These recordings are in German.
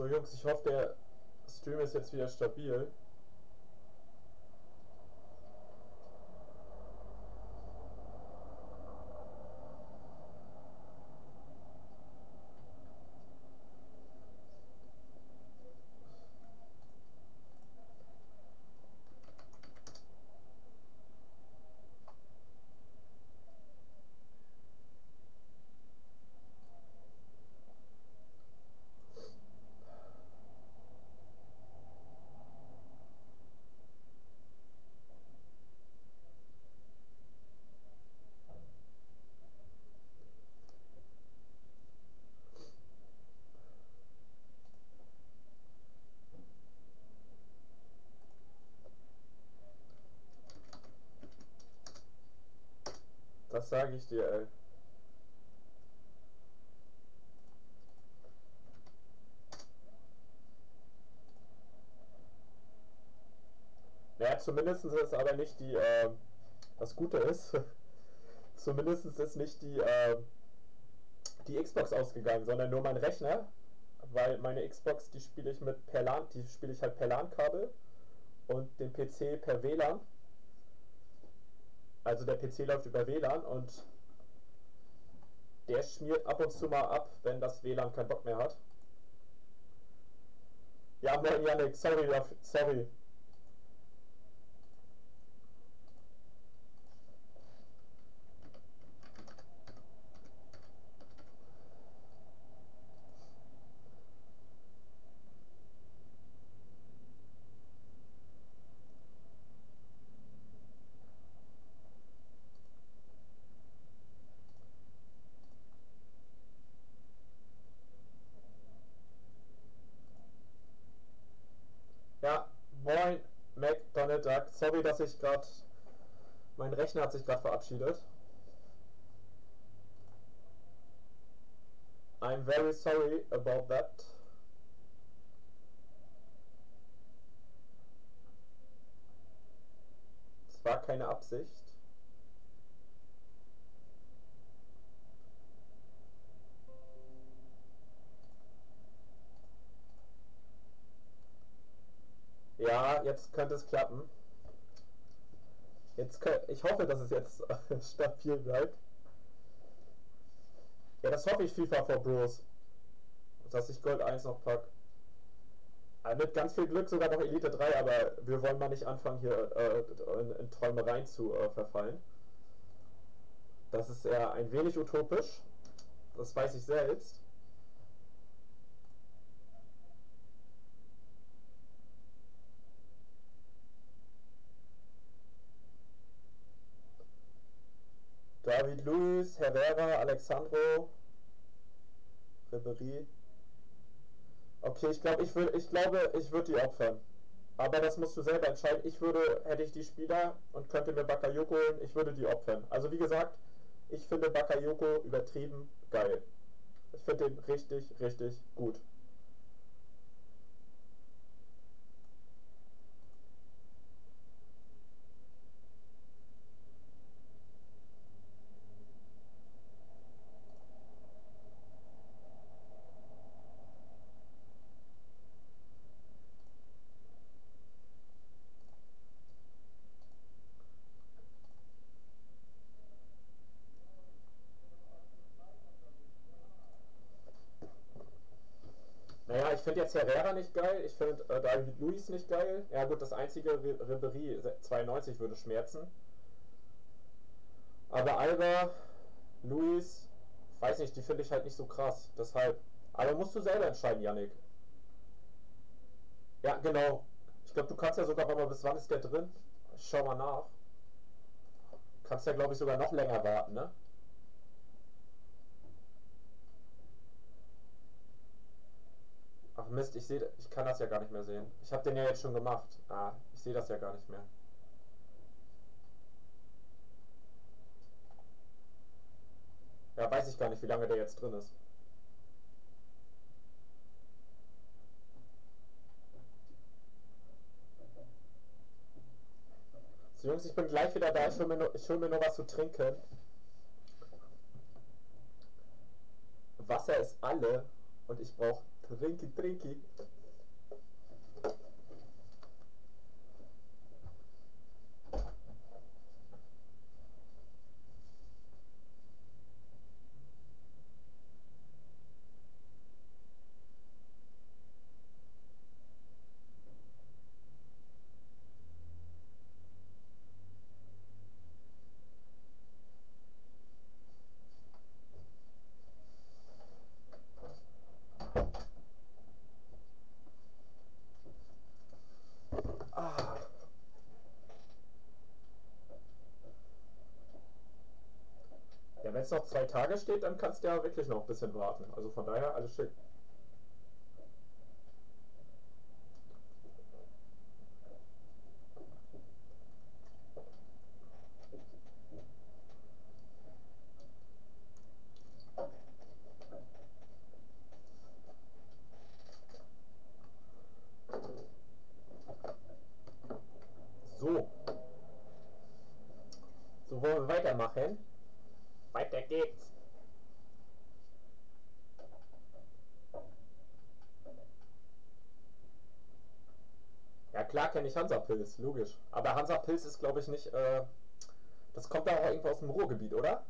So Jungs, ich hoffe der Stream ist jetzt wieder stabil. Das sage ich dir, ey. Naja, zumindest ist es aber nicht die, das Gute ist, zumindest ist nicht die Xbox ausgegangen, sondern nur mein Rechner, weil meine Xbox, die spiele ich mit per LAN, die spiele ich halt per LAN-Kabel und den PC per WLAN. Also der PC läuft über WLAN und der schmiert ab und zu mal ab, wenn das WLAN keinen Bock mehr hat. Ja, moin Yannick, sorry. Ja, moin, McDonald Duck. Sorry, dass ich gerade... Mein Rechner hat sich gerade verabschiedet. I'm very sorry about that. Es war keine Absicht. Ja, jetzt könnte es klappen. Ich hoffe, dass es jetzt stabil bleibt. Ja, das hoffe ich, FIFA for Bros. Dass ich Gold 1 noch pack. Mit ganz viel Glück sogar noch Elite 3, aber wir wollen mal nicht anfangen, hier in Träumereien zu verfallen. Das ist eher ein wenig utopisch. Das weiß ich selbst. David Luiz, Herrera, Alexandro, Ribery. Okay, ich glaube, ich würde die opfern. Aber das musst du selber entscheiden. Hätte ich die Spieler und könnte mir Bakayoko holen, ich würde die opfern. Also wie gesagt, ich finde Bakayoko übertrieben geil. Ich finde den richtig, richtig gut. Naja, ich finde jetzt Herrera nicht geil, ich finde David Luiz nicht geil. Ja gut, das einzige Ribery 92 würde schmerzen. Aber Alba, Luiz, weiß nicht, die finde ich halt nicht so krass. Deshalb. Aber musst du selber entscheiden, Yannick. Ja, genau. Ich glaube, du kannst ja sogar, warte mal, bis wann ist der drin? Schau mal nach. Kannst ja, glaube ich, sogar noch länger warten, ne? Ach Mist, ich kann das ja gar nicht mehr sehen. Ich habe den ja jetzt schon gemacht. Ah, ich sehe das ja gar nicht mehr. Ja, weiß ich gar nicht, wie lange der jetzt drin ist. So Jungs, ich bin gleich wieder da. Ich hol mir nur was zu trinken. Wasser ist alle und ich brauche Trinki, trinki. Ja, wenn es noch 2 Tage steht, dann kannst du ja wirklich noch ein bisschen warten. Also von daher alles schick. So. So wollen wir weitermachen. Weiter geht's. Ja klar kenne ich Hansapilz, logisch. Aber Hansapilz ist glaube ich nicht, das kommt da auch irgendwo aus dem Ruhrgebiet, oder?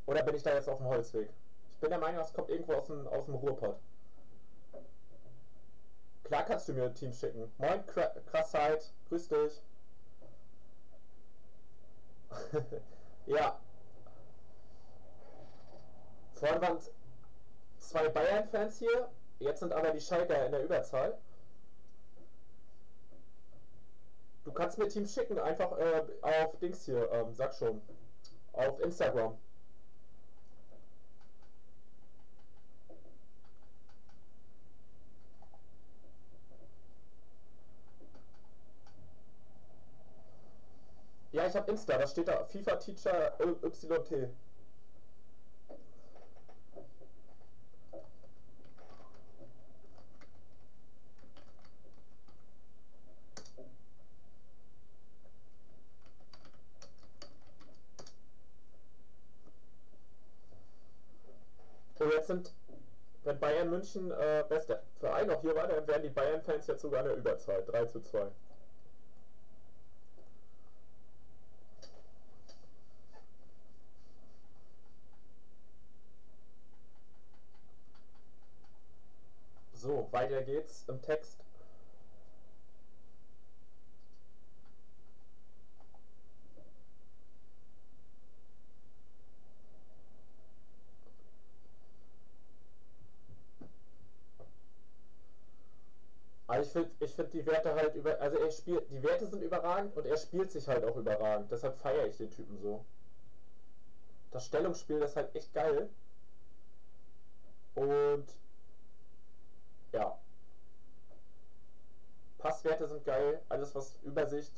Oder bin ich da jetzt auf dem Holzweg? Ich bin der Meinung, das kommt irgendwo aus dem Ruhrpott. Klar kannst du mir Teams schicken. Moin, Krassheit, grüß dich. Ja. Vorhin waren 2 Bayern-Fans hier, jetzt sind aber die Schalker in der Überzahl. Du kannst mir Teams schicken, einfach auf Dings hier, sag schon, auf Instagram. Ja, ich habe Insta, da steht da FIFA Teacher YT. Und jetzt sind, wenn Bayern München bester Verein noch hier war, dann wären die Bayern-Fans jetzt sogar in der Überzahl. 3:2. So, weiter geht's im Text. Also ich find die Werte halt also die Werte sind überragend und er spielt sich halt auch überragend. Deshalb feiere ich den Typen so. Das Stellungsspiel ist halt echt geil. Und ja. Passwerte sind geil, alles was Übersicht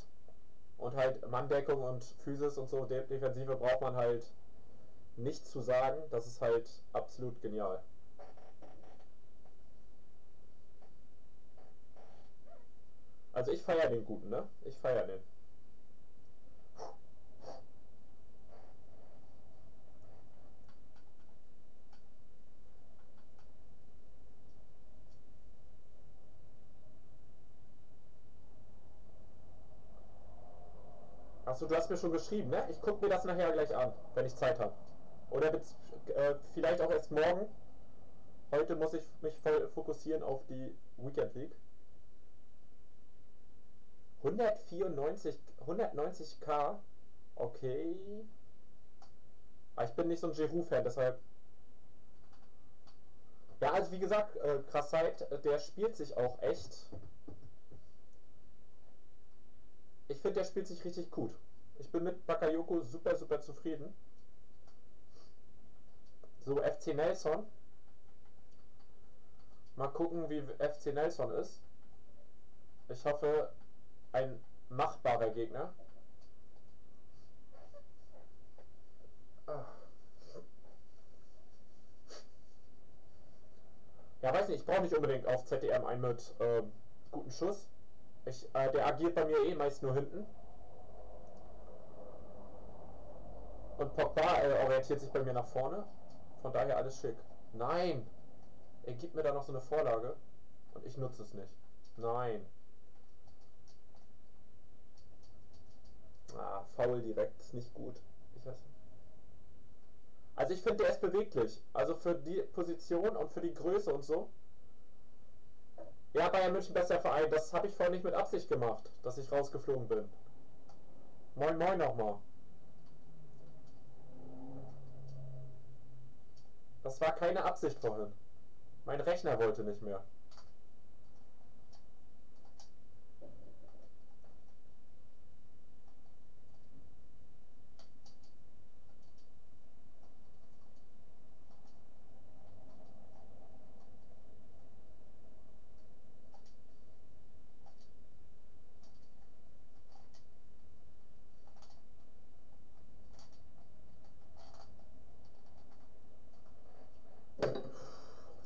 und halt Manndeckung und Physis und so, Defensive braucht man halt nichts zu sagen. Das ist halt absolut genial. Also ich feiere den Guten, ne? Ich feiere den. Achso, du hast mir schon geschrieben, ne? Ich gucke mir das nachher gleich an, wenn ich Zeit habe. Oder vielleicht auch erst morgen. Heute muss ich mich voll fokussieren auf die Weekendleague. 190k, okay. Aber ich bin nicht so ein Giroud-Fan, deshalb. Ja, also wie gesagt, Krassheit, der spielt sich auch echt. Ich finde, der spielt sich richtig gut. Ich bin mit Bakayoko super, super zufrieden. So, FC Nelson. Mal gucken, wie FC Nelson ist. Ich hoffe, ein machbarer Gegner. Ja, weiß nicht, ich brauche nicht unbedingt auf ZDM einen mit guten Schuss. Der agiert bei mir eh meist nur hinten. Und Pogba orientiert sich bei mir nach vorne. Von daher alles schick. Nein! Er gibt mir da noch so eine Vorlage. Und ich nutze es nicht. Nein. Ah, faul direkt, ist nicht gut. Ich weiß nicht. Also ich finde, der ist beweglich. Also für die Position und für die Größe und so. Ja, Bayern München besser Verein. Das habe ich vorhin nicht mit Absicht gemacht, dass ich rausgeflogen bin. Moin Moin nochmal. Das war keine Absicht vorhin. Mein Rechner wollte nicht mehr.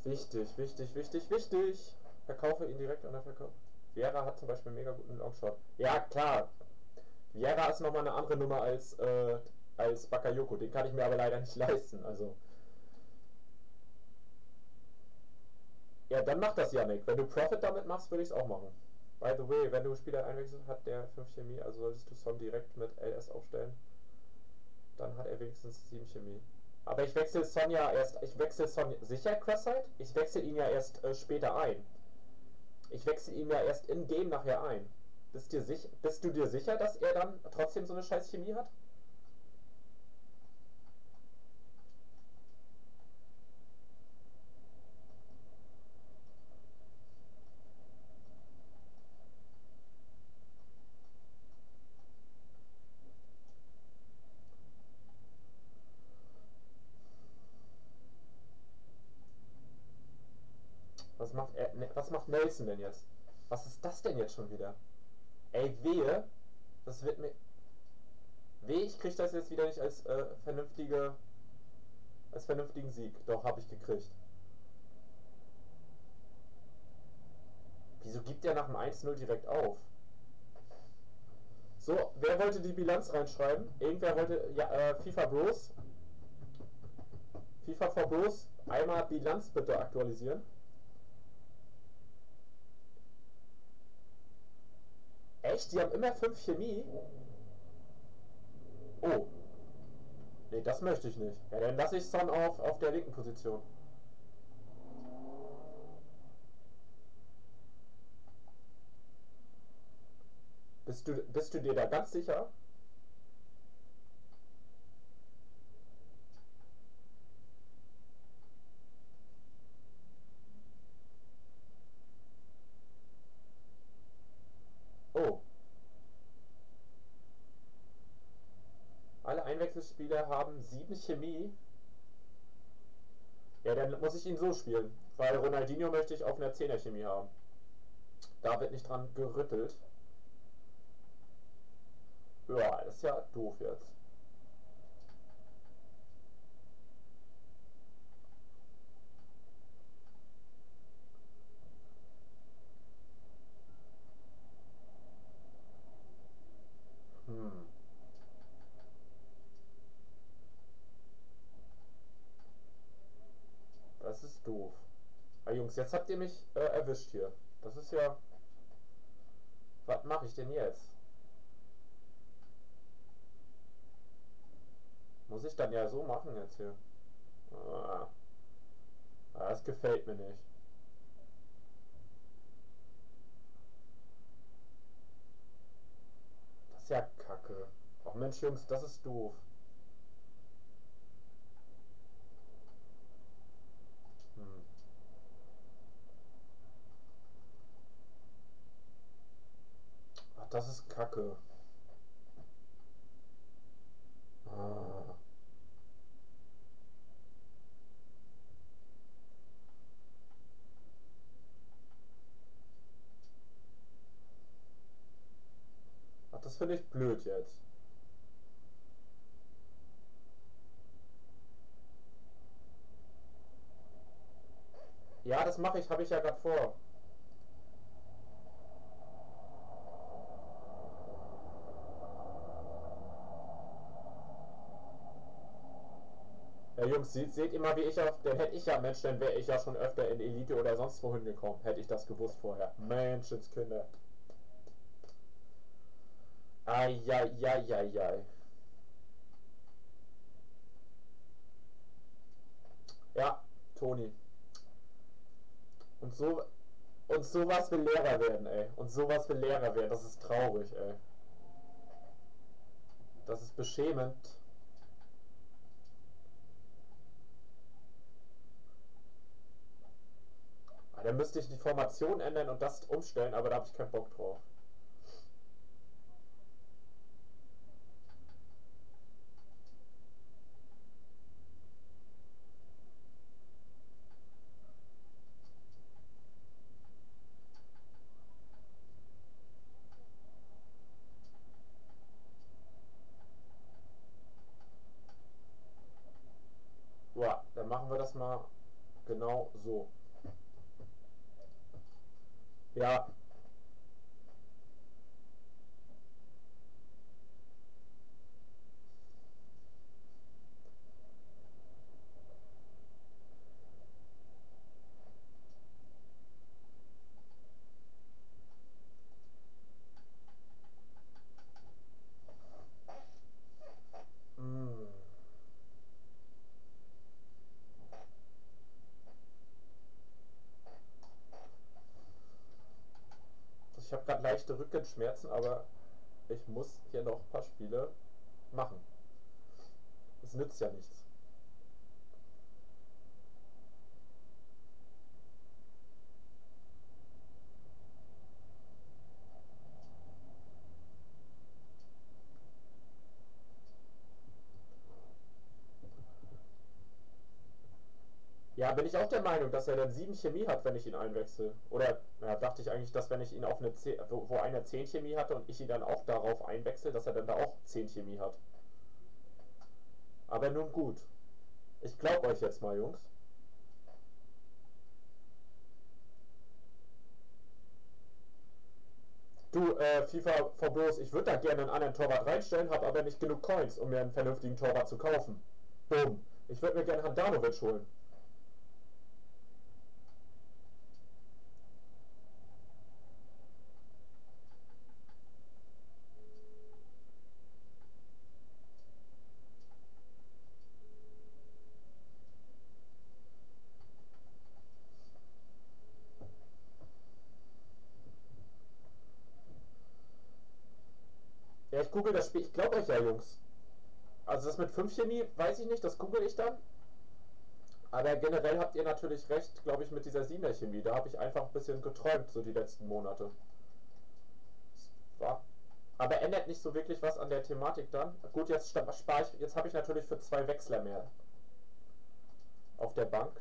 Wichtig, wichtig, wichtig, wichtig. Verkaufe ihn direkt an der Verkauf. Viera hat zum Beispiel einen mega guten Longshot. Ja, klar. Viera ist nochmal eine andere Nummer als Bakayoko. Den kann ich mir aber leider nicht leisten. Also. Ja, dann mach das, Yannick. Wenn du Profit damit machst, würde ich es auch machen. By the way, wenn du Spieler einwechselst, hat der 5 Chemie, also solltest du Son direkt mit LS aufstellen. Dann hat er wenigstens 7 Chemie. Aber ich wechsle Son ja erst. Ich wechsle Son sicher, Crossside? Ich wechsle ihn ja erst später ein. Ich wechsle ihn ja erst in-game nachher ein. Bist du dir sicher, dass er dann trotzdem so eine scheiß Chemie hat? Was macht Nelson denn jetzt? Was ist das denn jetzt schon wieder? Ey, wehe, das wird mir... Wehe, ich krieg das jetzt wieder nicht als vernünftigen Sieg. Doch, habe ich gekriegt. Wieso gibt der nach dem 1-0 direkt auf? So, wer wollte die Bilanz reinschreiben? Irgendwer wollte... Ja, FIFA Bros. FIFA for Bros. Einmal Bilanz bitte aktualisieren. Echt? Die haben immer 5 Chemie? Oh. Nee, das möchte ich nicht. Ja, dann lasse ich Son auf der linken Position. Bist du dir da ganz sicher? Oh. Alle Einwechselspieler haben 7 Chemie. Ja, dann muss ich ihn so spielen. Weil Ronaldinho möchte ich auf einer 10er Chemie haben. Da wird nicht dran gerüttelt. Ja, das ist ja doof jetzt. Das ist doof. Ah, Jungs, jetzt habt ihr mich erwischt hier. Das ist ja... Was mache ich denn jetzt? Muss ich dann ja so machen jetzt hier. Ah, das gefällt mir nicht. Das ist ja kacke. Ach Mensch, Jungs, das ist doof. Ach, das ist kacke. Ah. Ach, das finde ich blöd jetzt. Ja, das mache ich, habe ich ja gerade vor. Ja, Jungs, seht ihr mal, wie ich auf... Dann hätte ich ja, Mensch, dann wäre ich ja schon öfter in Elite oder sonst wohin gekommen. Hätte ich das gewusst vorher. Menschenskinder. Eieieiei. Ja, Toni. Und sowas will Lehrer werden, ey. Und sowas will Lehrer werden. Das ist traurig, ey. Das ist beschämend. Dann müsste ich die Formation ändern und das umstellen, aber da habe ich keinen Bock drauf. Ja, dann machen wir das mal genau so. Ja. Ich habe gerade leichte Rückenschmerzen, aber ich muss hier noch ein paar Spiele machen. Es nützt ja nichts. Ja, bin ich auch der Meinung, dass er dann 7 Chemie hat, wenn ich ihn einwechsel. Oder ja, dachte ich eigentlich, dass wenn ich ihn auf eine 10, wo einer 10 Chemie hatte und ich ihn dann auch darauf einwechsel, dass er dann da auch 10 Chemie hat. Aber nun gut. Ich glaube euch jetzt mal, Jungs. Du, FIFA Verbos, ich würde da gerne einen anderen Torwart reinstellen, habe aber nicht genug Coins, um mir einen vernünftigen Torwart zu kaufen. Boom. Ich würde mir gerne Handanovic holen. Ja, ich google das Spiel. Ich glaube euch ja, Jungs. Also das mit 5 Chemie, weiß ich nicht, das google ich dann. Aber generell habt ihr natürlich recht, glaube ich, mit dieser 7er Chemie. Da habe ich einfach ein bisschen geträumt, so die letzten Monate. War. Aber ändert nicht so wirklich was an der Thematik dann. Gut, jetzt spare ich, jetzt habe ich natürlich für 2 Wechsler mehr auf der Bank.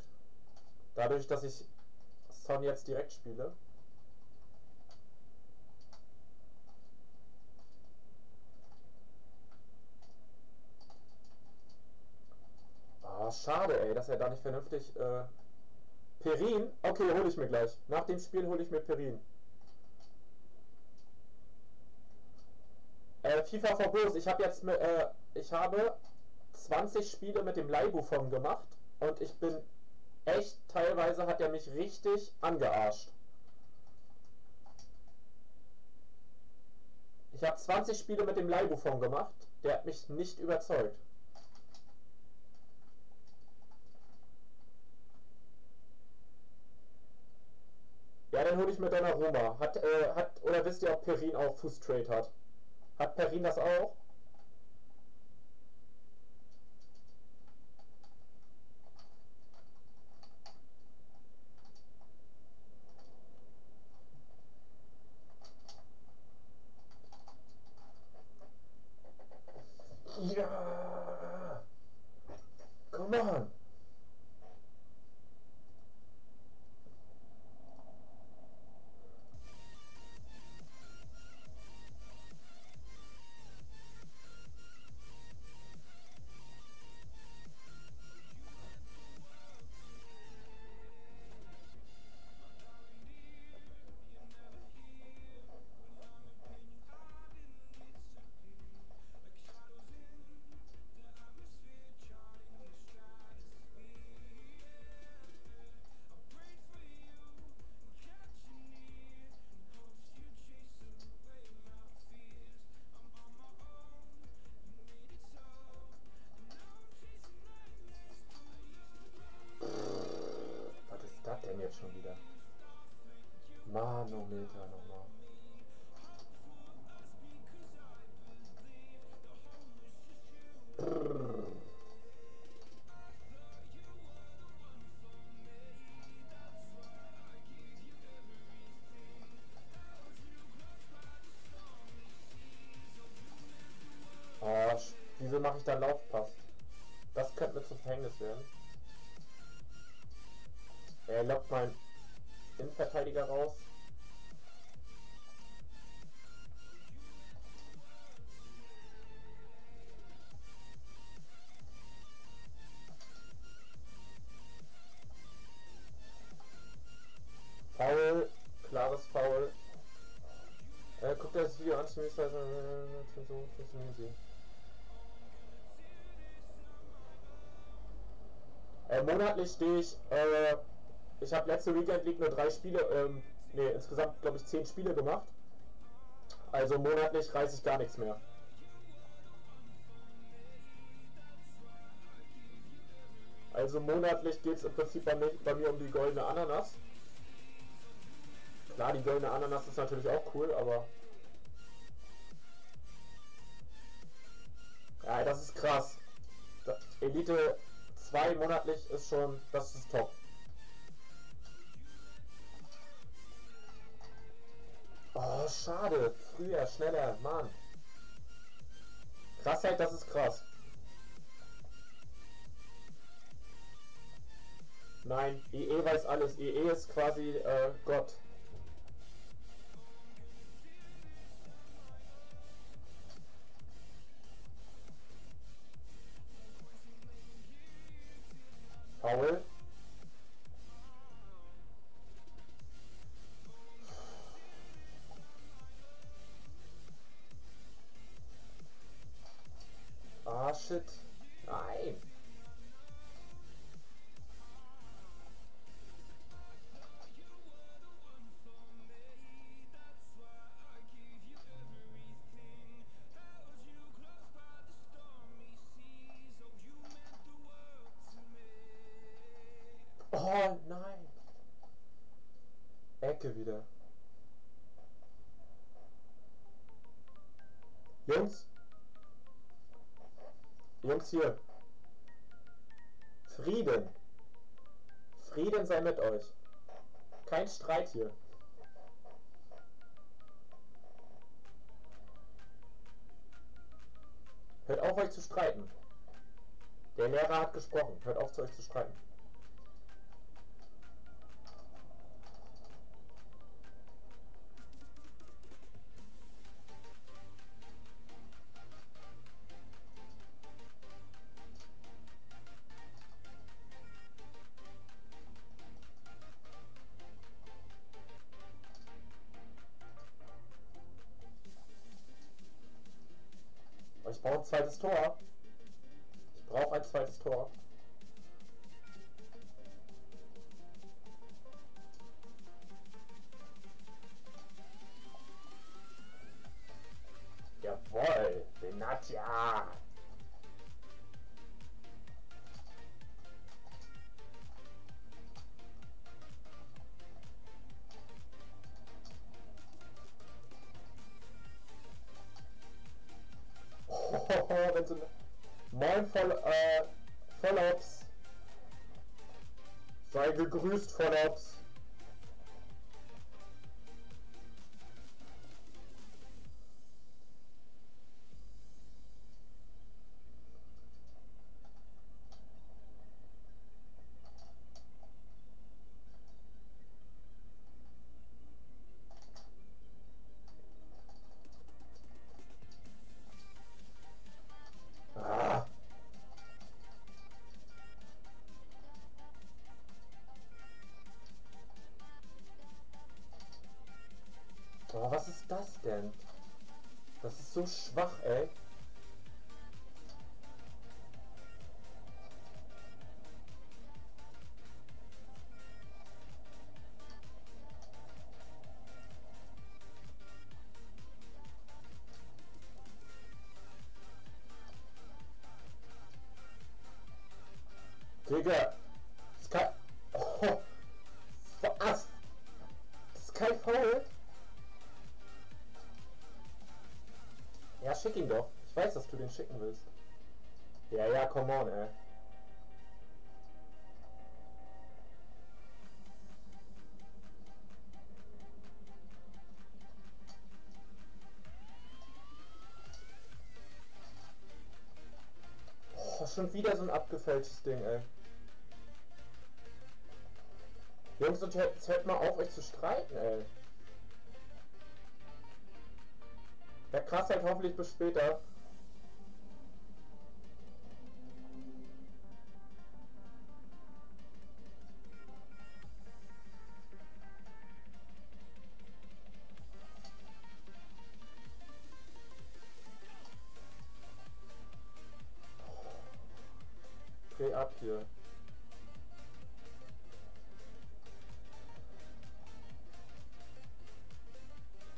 Dadurch, dass ich Son jetzt direkt spiele. Ah, schade, ey, dass er da nicht vernünftig. Perin? Okay, hole ich mir gleich. Nach dem Spiel hole ich mir Perin. FIFA Verbos, ich habe jetzt ich habe 20 Spiele mit dem Leihbuffon gemacht und ich bin echt, teilweise hat er mich richtig angearscht. Ich habe 20 Spiele mit dem Leihbuffon gemacht, der hat mich nicht überzeugt. Ja, dann hole ich mir Donnarumma. Oder wisst ihr, ob Perin auch Fußtrade hat? Hat Perin das auch? Ja! Come on! Meter nochmal. Oh, wieso mache ich da Laufpass? Das könnte mir zum Verhängnis werden. Er lockt meinen Innenverteidiger raus. Foul, klares Foul. Guckt euch das Video an, so funktionieren sie. Monatlich stehe ich habe letzte Weekendleague nur 3 Spiele, insgesamt glaube ich 10 Spiele gemacht. Also monatlich reiße ich gar nichts mehr. Also monatlich geht es im Prinzip bei mir um die goldene Ananas. Klar, die goldene Ananas ist natürlich auch cool, aber... Ja, das ist krass. Elite 2 monatlich ist schon... Das ist top. Oh, schade. Früher, schneller, Mann. Krassheit, das ist krass. Nein, EE weiß alles. EE ist quasi Gott. Foul. Ah, shit. Nein. Oh nein. Ecke wieder. Jungs. Jungs hier. Frieden. Frieden sei mit euch. Kein Streit hier. Hört auf, euch zu streiten. Der Lehrer hat gesprochen. Hört auf, zu euch zu streiten. Ich brauche ein zweites Tor. Ich brauche ein zweites Tor. Jawohl, Benatja. Wenn so Moin, Vollops. Sei gegrüßt, Vollops. Boah, was ist das denn? Das ist so schwach, ey. Digga, das ist kein... Oh, was? Das ist kein Foul? schick ihn doch. Ich weiß, dass du den schicken willst. Ja, ja, come on, ey. Oh, schon wieder so ein abgefälschtes Ding, ey. Jungs, und jetzt hört mal auf, euch zu streiten, ey. Ja, krass, halt hoffentlich bis später. Dreh ab hier.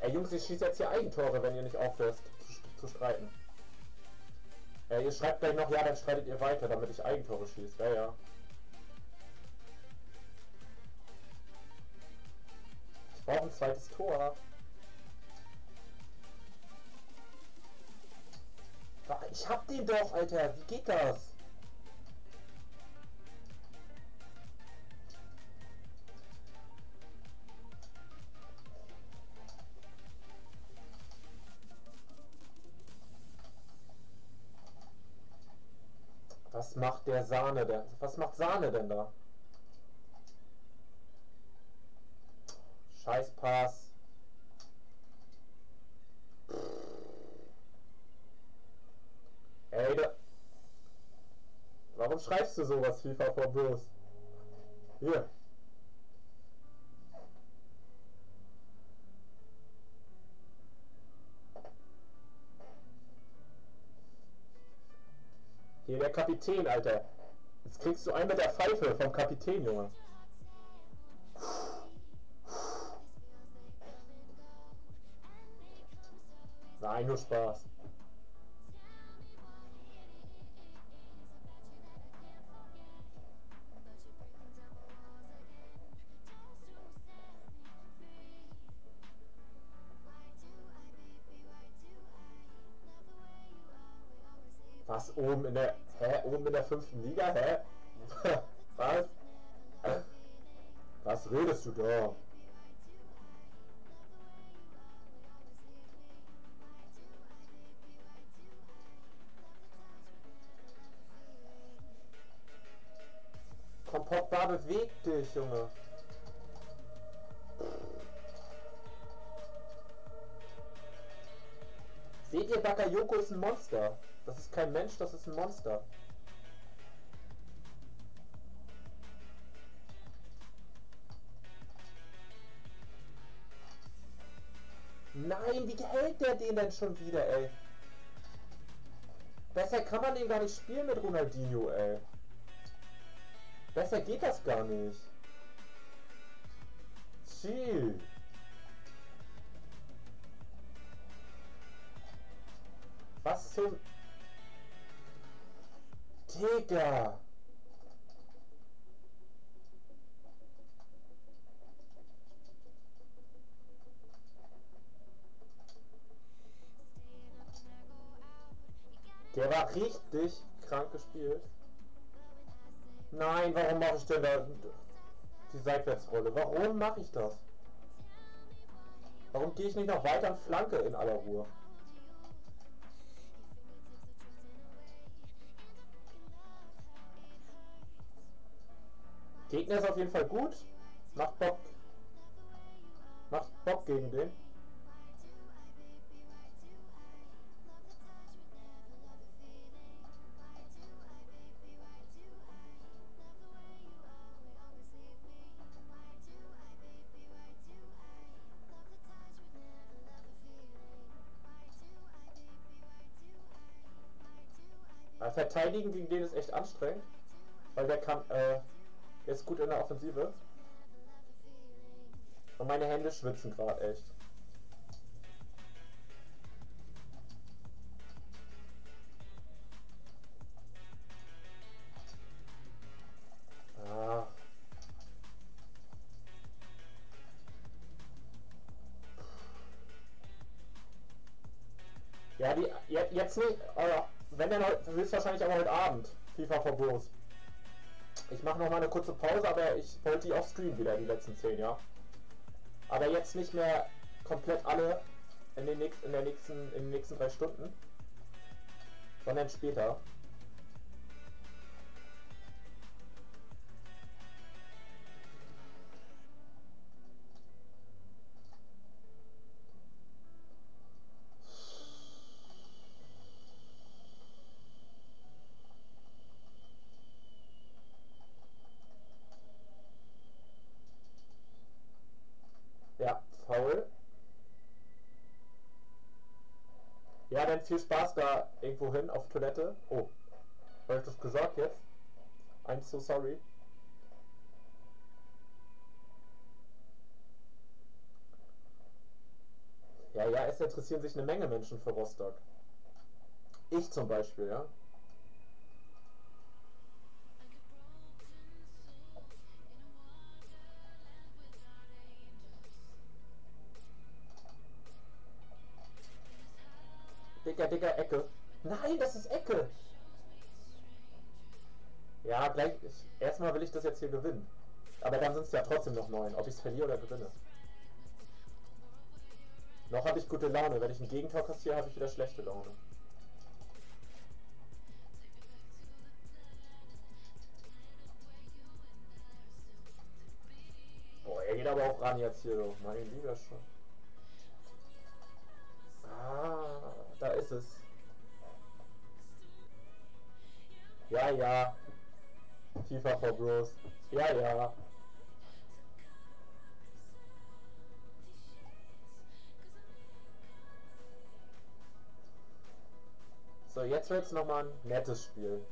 Ey Jungs, ich schieße jetzt hier Eigentore, wenn ihr nicht aufhört zu streiten. Ihr schreibt gleich noch, ja, dann streitet ihr weiter, damit ich Eigentore schieße. Ja, ja. Ich brauche ein zweites Tor. Ich hab den doch, Alter. Wie geht das? Was macht der Sahne denn? Was macht Sahne denn da? Scheiß Pass. Ey, warum schreibst du sowas, FIFA vor bloß? Hier. Hier der Kapitän, Alter. Jetzt kriegst du einen mit der Pfeife vom Kapitän, Junge. Nein, nur Spaß. Was, oben in der... Hä? Oben in der 5. Liga? Hä? Was? Was redest du da? Komm, Pogba, beweg dich, Junge. Seht ihr, Bakayoko ist ein Monster. Das ist kein Mensch, das ist ein Monster. Nein, wie hält der den denn schon wieder, ey? Besser kann man den gar nicht spielen mit Ronaldinho, ey. Besser geht das gar nicht. Chill. Was zum... Digga! Der war richtig krank gespielt. Nein, warum mache ich denn da die Seitwärtsrolle? Warum mache ich das? Warum gehe ich nicht noch weiter an Flanke in aller Ruhe? Gegner ist auf jeden Fall gut. Macht Bock. Macht Bock gegen den. Verteidigen gegen den ist echt anstrengend, weil der kann, der ist gut in der Offensive. Und meine Hände schwitzen gerade echt. Ah. Ja, jetzt nicht, wenn dann höchstwahrscheinlich aber heute Abend. FIFA Verbos. Ich mache noch mal eine kurze Pause, aber ich wollte die auch streamen wieder, die letzten 10, ja. Aber jetzt nicht mehr komplett alle in den nächsten 3 Stunden, sondern später. Ja, faul. Ja, dann viel Spaß da irgendwo hin auf Toilette. Oh, habe ich das gesagt jetzt? I'm so sorry. Ja, ja, es interessieren sich eine Menge Menschen für Rostock. Ich zum Beispiel, ja. Dicker, Ecke. Nein, das ist Ecke. Ja, gleich. Erstmal will ich das jetzt hier gewinnen. Aber dann sind es ja trotzdem noch 9, ob ich es verliere oder gewinne. Noch habe ich gute Laune. Wenn ich ein Gegentor kassiere, habe ich wieder schlechte Laune. Boah, er geht aber auch ran jetzt hier. Mein lieber schon. Ah, da ist es. Ja, ja. FIFA for Bros. Ja, ja. So, jetzt wird es nochmal ein nettes Spiel.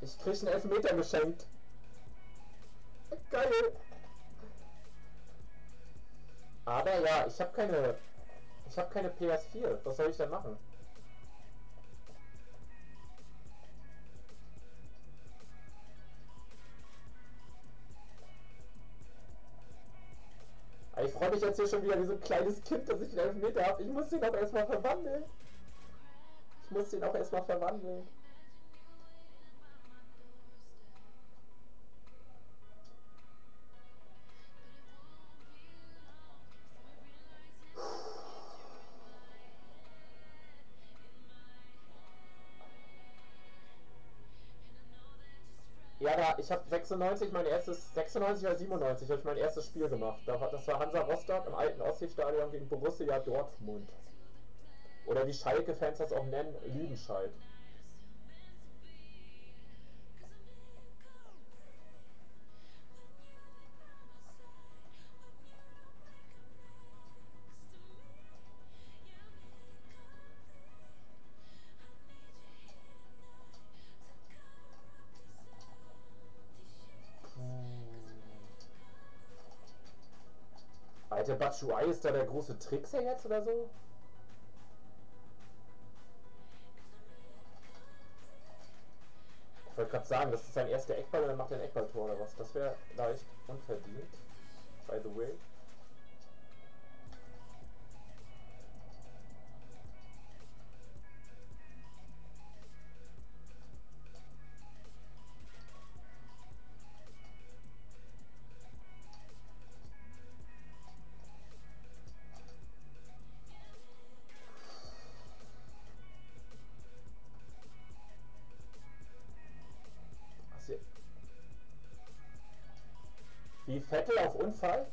Ich krieg einen Elfmeter geschenkt. Geil. Aber ja, ich habe keine PS4. Was soll ich denn machen? Aber ich freue mich jetzt hier schon wieder wie so ein kleines Kind, dass ich einen Elfmeter habe. Ich muss den auch erstmal verwandeln. Ja, ich habe 96 oder 97 habe ich mein erstes Spiel gemacht. Das war Hansa Rostock im alten Ostseestadion gegen Borussia Dortmund. Oder wie Schalke-Fans das auch nennen, Lüdenscheid. Alter, Batshuayi, ist da der große Trickser jetzt oder so? Ich wollte gerade sagen, das ist sein erster Eckball und dann macht er ein Eckballtor oder was? Das wäre leicht unverdient. By the way. Wie Vettel auf Unfall?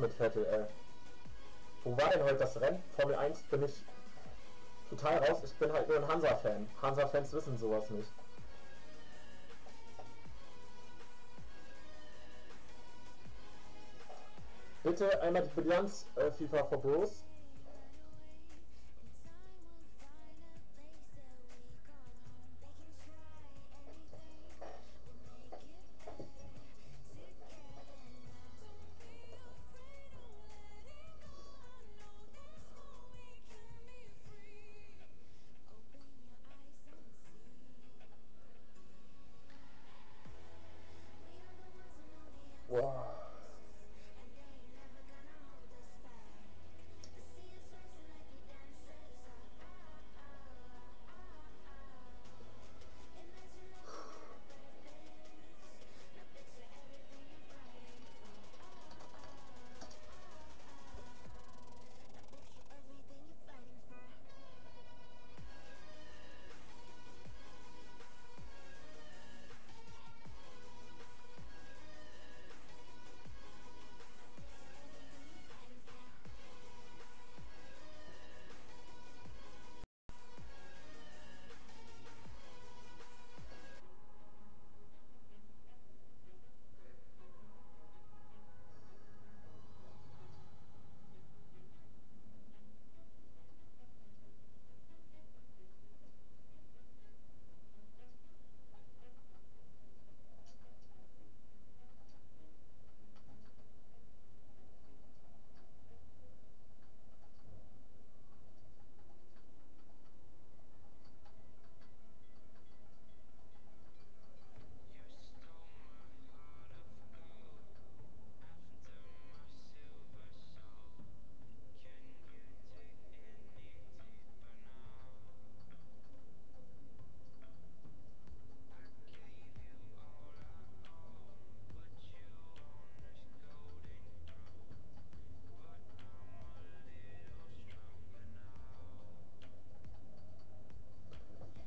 mit Vettel, ey. Wo war denn heute das Rennen? Formel 1 bin ich total raus. Ich bin halt nur ein Hansa-Fan. Hansa-Fans wissen sowas nicht. Bitte einmal die Bilanz, FIFA for Bros. Wow.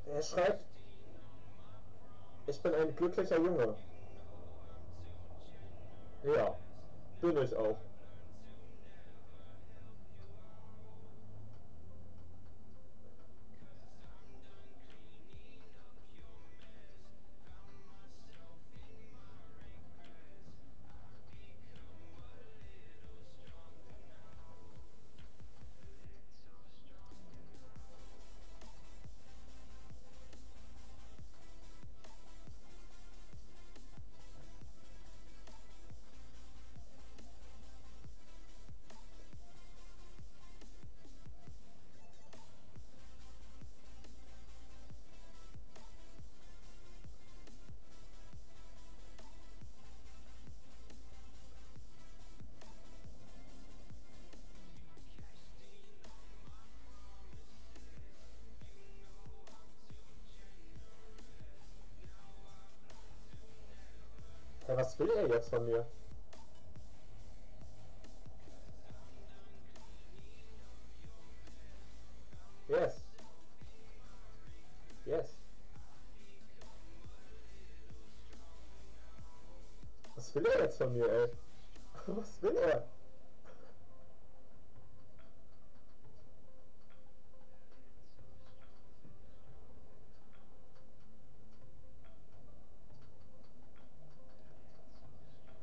Er schreibt, ich bin ein glücklicher Junge. Ja, bin ich auch. Ja, was will er jetzt von mir? Yes. Yes. Was will er jetzt von mir, ey? Was will er?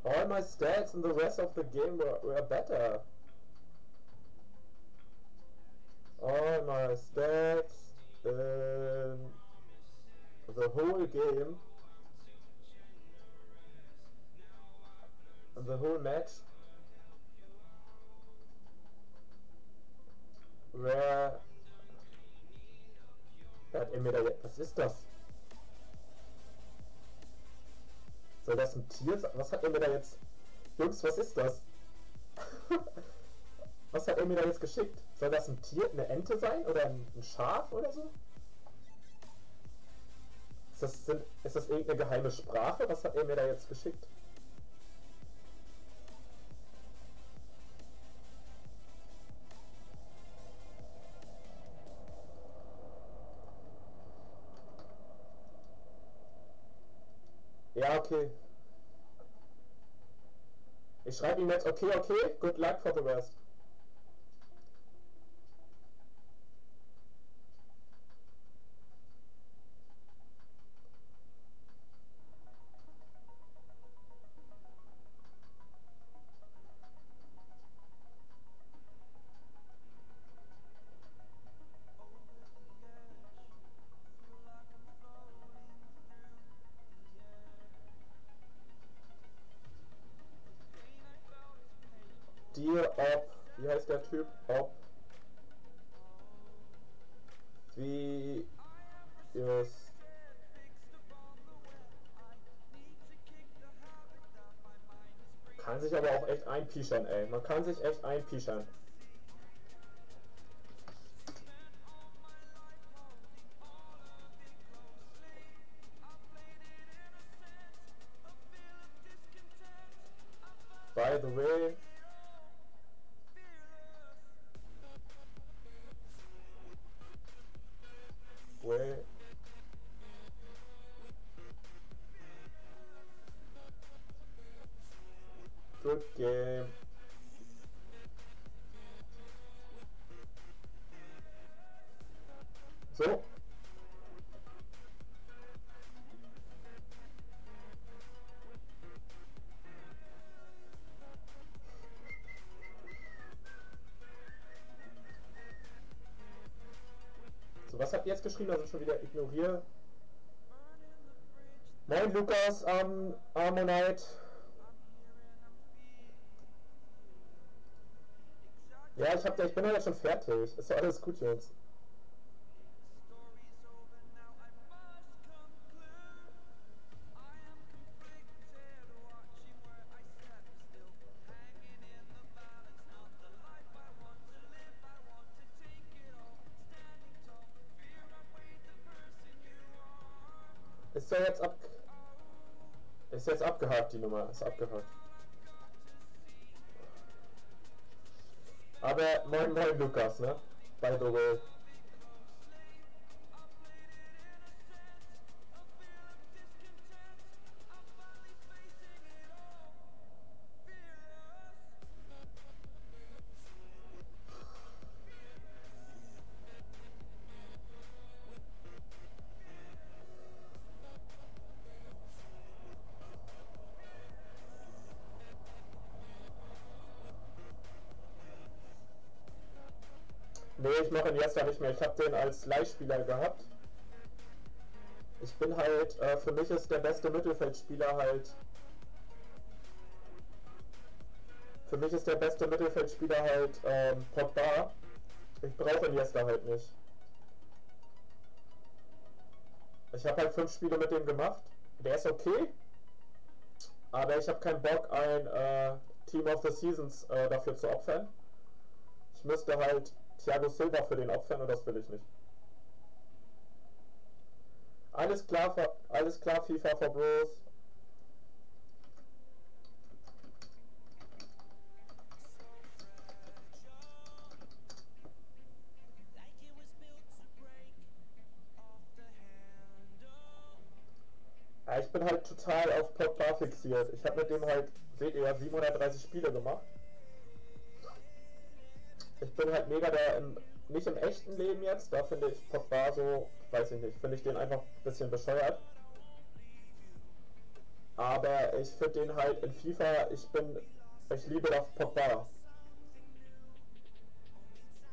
All my stats and the rest of the game were better. All my stats in the whole game and the whole match were... Was ist das? Soll das ein Tier sein? Was hat er mir da jetzt... Jungs, was ist das? Was hat er mir da jetzt geschickt? Soll das ein Tier, eine Ente sein? Oder ein Schaf oder so? Ist das irgendeine geheime Sprache? Was hat er mir da jetzt geschickt? Ja, okay. Ich schreibe ihm jetzt, okay, okay, good luck for the rest. Wie heißt der Typ? Wie ist kann sich aber auch echt einpischern, ey. Man kann sich echt einpischern. By the way, good game. So. So, was habt ihr jetzt geschrieben? Also schon wieder ignoriere. Moin Lukas, Ammonite. Ja, ich bin ja jetzt schon fertig. Ist ja alles gut, Jungs. Ist ja jetzt Ist jetzt abgehakt, die Nummer. Ist abgehakt. Aber moin moin Lukas, ne? By the way. Nee, ich mache ihn jetzt ja nicht mehr. Ich habe den als Leihspieler gehabt. Ich bin halt, für mich ist der beste Mittelfeldspieler halt. Für mich ist der beste Mittelfeldspieler halt Pogba. Ich brauche ihn jetzt da halt nicht. Ich habe halt 5 Spiele mit dem gemacht. Der ist okay. Aber ich habe keinen Bock, ein Team of the Seasons dafür zu opfern. Ich müsste halt Thiago Silva für den opfern und das will ich nicht. Alles klar, FIFA for Bros. Ja, ich bin halt total auf Pogba fixiert. Ich habe mit dem halt, seht ihr ja, 730 Spiele gemacht. Ich bin halt mega nicht im echten Leben jetzt, da finde ich Pogba so, weiß ich nicht, finde ich den einfach ein bisschen bescheuert. Aber ich finde den halt in FIFA, ich liebe das Pogba.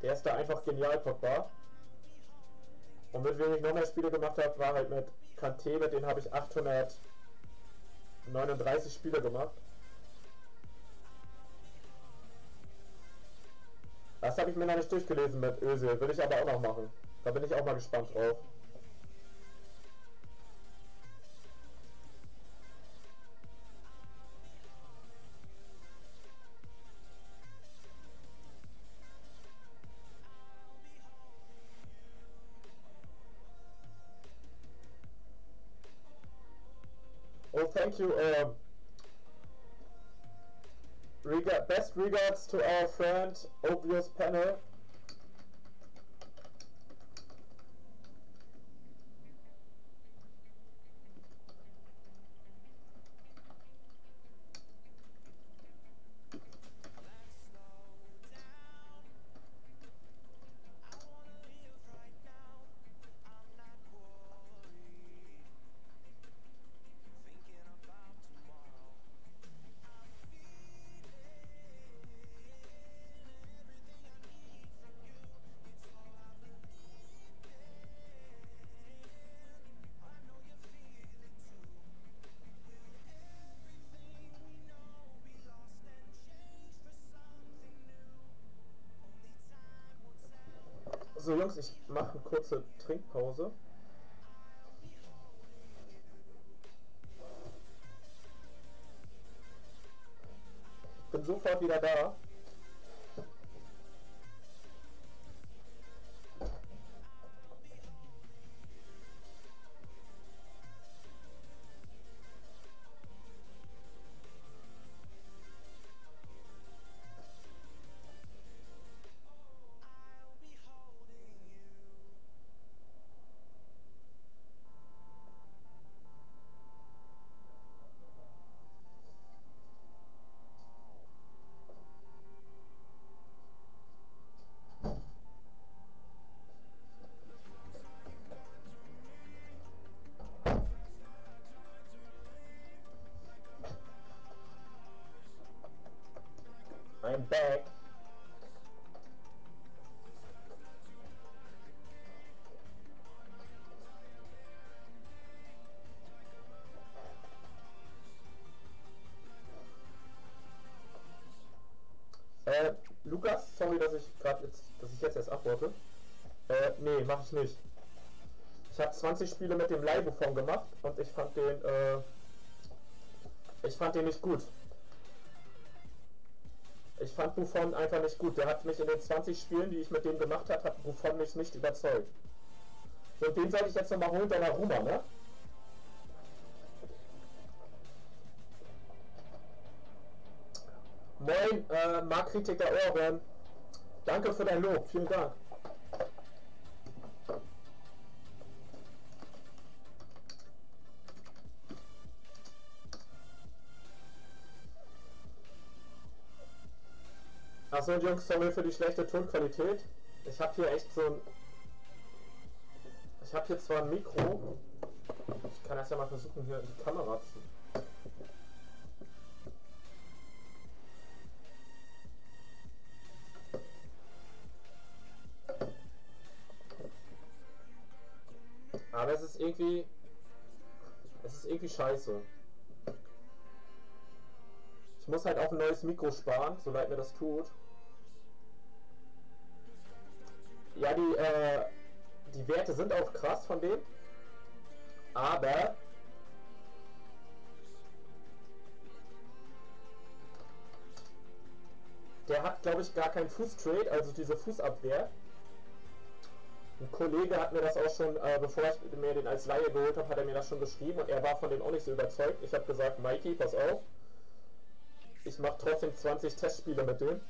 Der ist da einfach genial, Pogba. Und mit wem ich noch mehr Spiele gemacht habe, war halt mit Kanté, mit denen habe ich 839 Spiele gemacht. Das habe ich mir noch nicht durchgelesen mit Özil, will ich aber auch noch machen. Da bin ich auch mal gespannt drauf. Oh, thank you. Best regards to our friend, Obvious Panel. So Jungs, ich mache eine kurze Trinkpause. Bin sofort wieder da. I'm back. Lukas, sorry, dass ich jetzt erst antworte. Nee, mache ich nicht. Ich habe 20 Spiele mit dem Leihbuffon gemacht und ich fand den nicht gut. Ich fand Buffon einfach nicht gut. Der hat mich in den 20 Spielen, die ich mit dem gemacht habe, hat Buffon mich nicht überzeugt. So, den sollte ich jetzt nochmal holen, deiner Ruma, ne? Moin, Markritik der Ohren. Danke für dein Lob, vielen Dank. Achso Jungs, sorry für die schlechte Tonqualität. Ich habe hier echt so ein... Ich habe hier zwar ein Mikro. Ich kann das ja mal versuchen, hier in die Kamera zu... Aber es ist irgendwie scheiße. Ich muss halt auf ein neues Mikro sparen, soweit mir das tut. Ja, die Werte sind auch krass von dem. Aber der hat, glaube ich, gar keinen Fußtrade, also diese Fußabwehr. Ein Kollege hat mir das auch schon, bevor ich mir den als Leihe geholt habe, hat er mir das schon geschrieben und er war von dem auch nicht so überzeugt. Ich habe gesagt, Mikey, pass auf, ich mache trotzdem 20 Testspiele mit dem.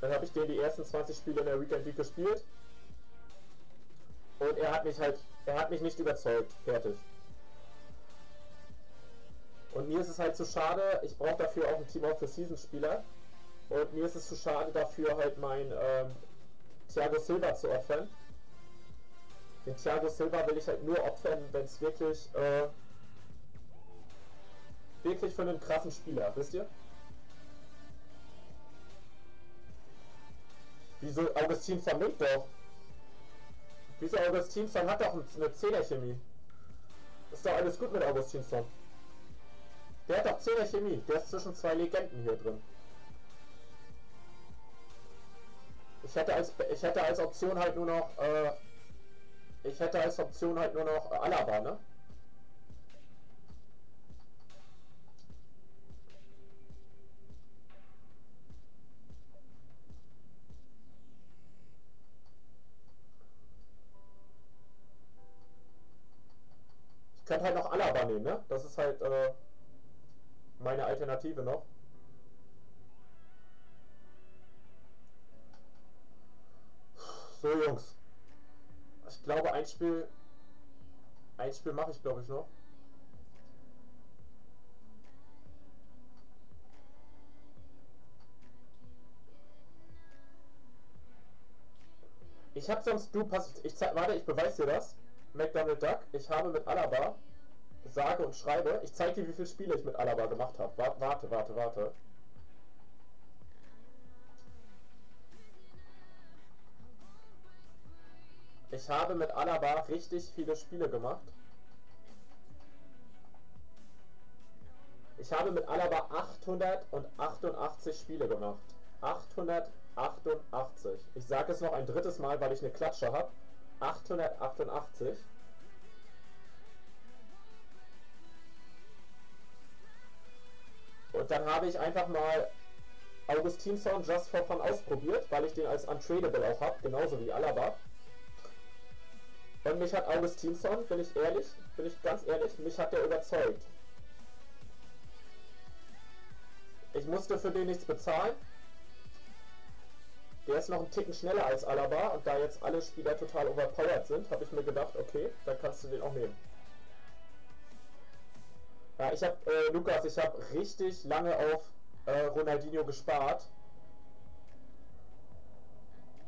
Dann habe ich den die ersten 20 Spiele in der Weekendleague gespielt und er hat mich nicht überzeugt. Fertig. Und mir ist es halt zu schade, ich brauche dafür auch einen Team of the Season Spieler und mir ist es zu schade dafür halt mein Thiago Silva zu opfern. Den Thiago Silva will ich halt nur opfern, wenn es wirklich für einen krassen Spieler, wisst ihr? Wieso Augustinsson nimmt doch? Wieso Augustinsson hat doch eine Zehnerchemie? Ist doch alles gut mit Augustinsson. Der hat doch Zehnerchemie, der ist zwischen zwei Legenden hier drin. Ich hätte als Option halt nur noch Alaba, ne? Ich könnte halt noch Alaba nehmen, ne? Das ist halt meine Alternative noch. So Jungs. Ich glaube ein Spiel mache ich glaube ich noch. Ich habe sonst, warte, ich beweise dir das. McDonald Duck, ich habe mit Alaba, sage und schreibe, ich zeige dir, wie viele Spiele ich mit Alaba gemacht habe. Warte. Ich habe mit Alaba richtig viele Spiele gemacht. Ich habe mit Alaba 888 Spiele gemacht. 888. Ich sage es noch ein drittes Mal, weil ich eine Klatsche habe. 888. Und dann habe ich einfach mal Augustinsson Just for Fun ausprobiert, weil ich den als untradable auch habe, genauso wie Alaba. Und mich hat Augustinsson, bin ich ganz ehrlich, mich hat der überzeugt. Ich musste für den nichts bezahlen. Der ist noch einen Ticken schneller als Alaba und da jetzt alle Spieler total overpowered sind, habe ich mir gedacht, okay, dann kannst du den auch nehmen. Ja, ich habe, Lukas, ich habe richtig lange auf Ronaldinho gespart.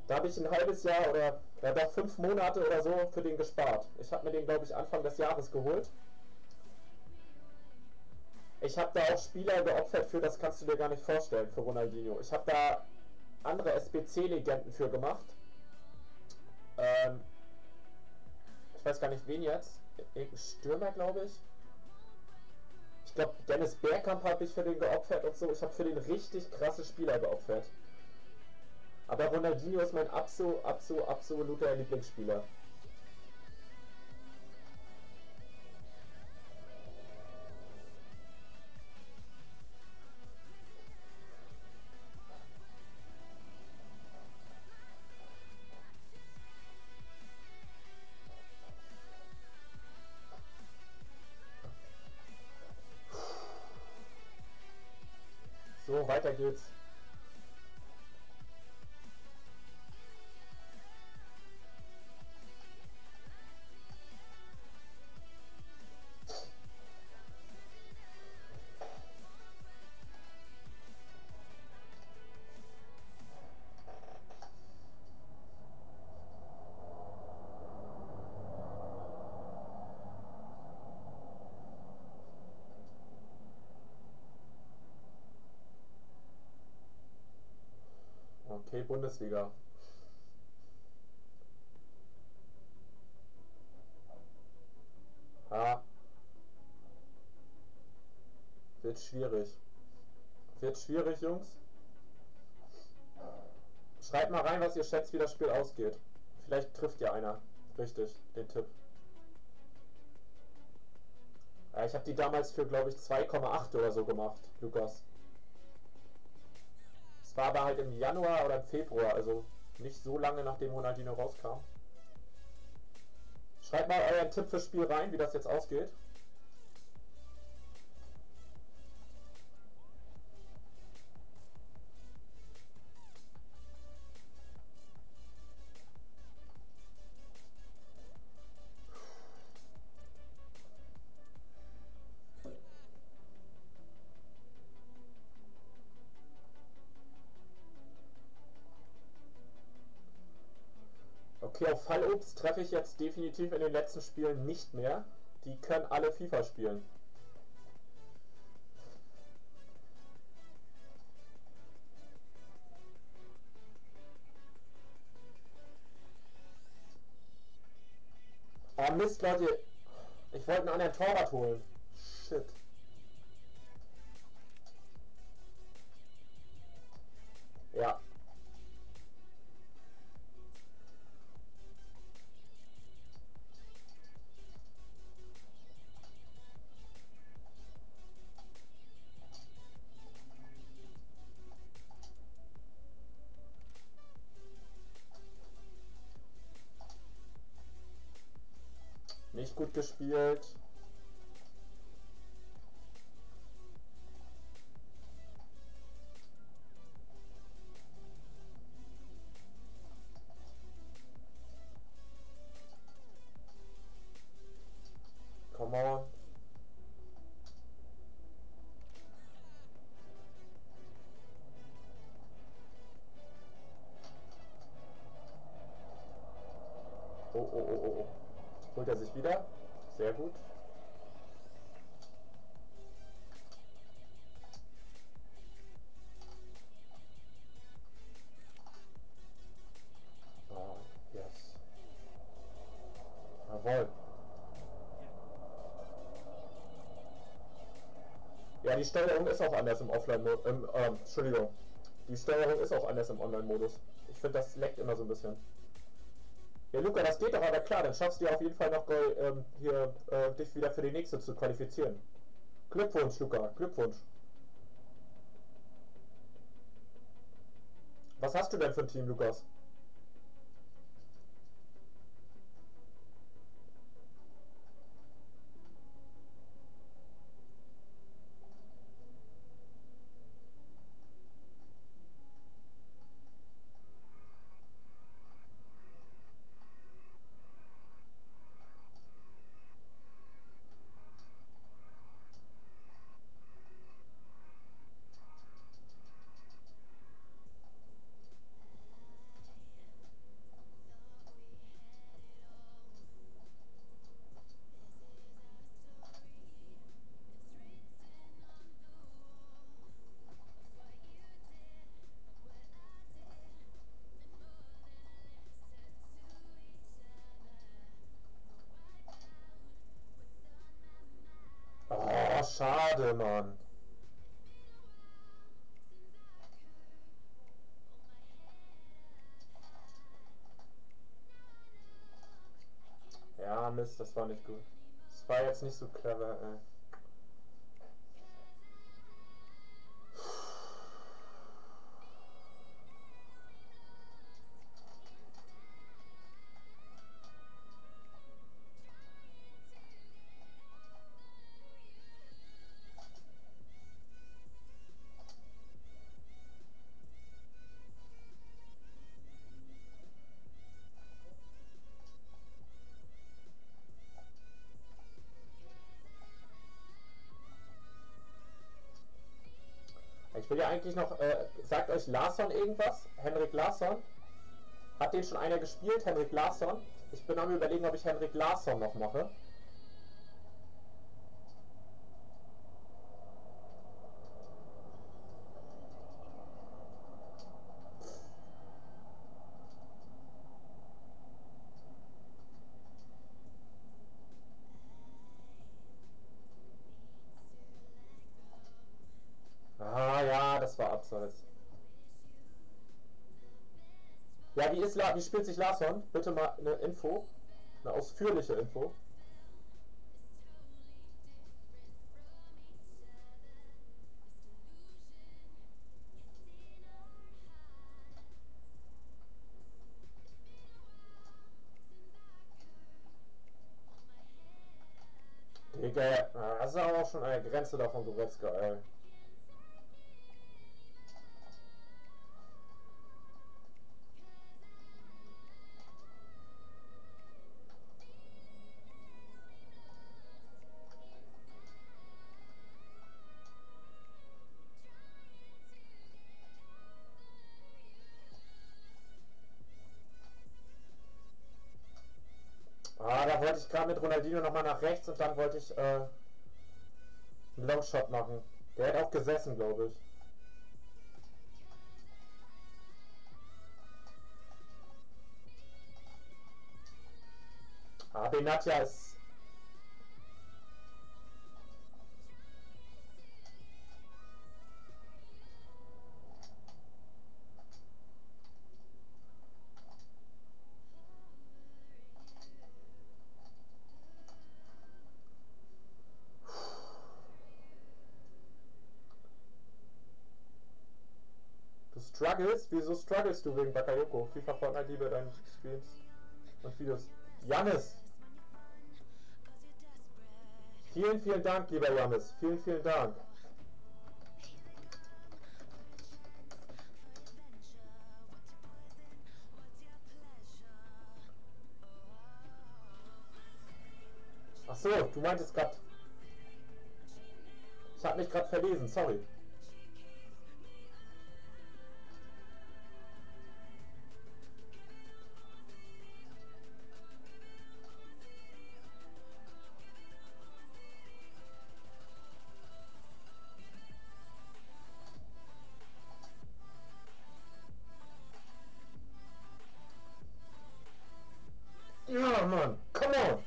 Da habe ich ein halbes Jahr oder ja doch 5 Monate oder so für den gespart. Ich habe mir den, glaube ich, Anfang des Jahres geholt. Ich habe da auch Spieler geopfert für, das kannst du dir gar nicht vorstellen, für Ronaldinho. Ich habe da andere SBC-Legenden für gemacht. Ich weiß gar nicht wen jetzt. Irgendein Stürmer, glaube ich. Ich glaube, Dennis Bergkamp habe ich für den geopfert und so. Ich habe für den richtig krasse Spieler geopfert. Aber Ronaldinho ist mein absoluter Lieblingsspieler. So, weiter geht's. Okay, Bundesliga. Ah. Wird schwierig. Wird schwierig, Jungs. Schreibt mal rein, was ihr schätzt, wie das Spiel ausgeht. Vielleicht trifft ja einer richtig den Tipp. Ja, ich habe die damals für, glaube ich, 2,8 oder so gemacht, Lukas. Es war aber halt im Januar oder im Februar, also nicht so lange nachdem Ronaldinho rauskam. Schreibt mal euren Tipp fürs Spiel rein, wie das jetzt ausgeht. Okay, auf Fallobst treffe ich jetzt definitiv in den letzten Spielen nicht mehr. Die können alle FIFA spielen. Oh Mist, Leute. Ich wollte einen anderen Torwart holen. Shit. Ja. Nicht gut gespielt. Come on. Oh. Holt er sich wieder? Sehr gut. Ah, yes. Jawohl. Ja, die Steuerung ist auch anders im Offline-Modus. Entschuldigung. Die Steuerung ist auch anders im Online-Modus. Ich finde, das leckt immer so ein bisschen. Ja, Luca, das geht doch aber klar. Dann schaffst du ja auf jeden Fall noch dich wieder für die nächste zu qualifizieren. Glückwunsch, Luca. Glückwunsch. Was hast du denn für ein Team, Lukas? Oh, schade, Mann. Ja, Mist, das war nicht gut. Das war jetzt nicht so clever, ey. Ich will ja eigentlich noch, sagt euch Larsson irgendwas? Henrik Larsson? Hat den schon einer gespielt, Henrik Larsson? Ich bin am Überlegen, ob ich Henrik Larsson noch mache. Ah ja, das war Abseits. Ja, wie spielt sich Larsson? Bitte mal eine Info. Eine ausführliche Info. Digga, das ist aber auch schon eine Grenze davon, Goretzka, ey. Ah, da wollte ich gerade mit Ronaldinho nochmal nach rechts und dann wollte ich einen Longshot machen. Der hat auch gesessen, glaube ich. Ah, Benatja ist... Du struggles? Wieso struggles du wegen Bakayoko? FIFA, Fortnite, liebe deine Streams und Videos. Jannis! Vielen, vielen Dank, lieber Jannis. Vielen, vielen Dank. Ach so, du meintest gerade... Ich habe mich gerade verlesen, sorry. Ja, Mann, come on!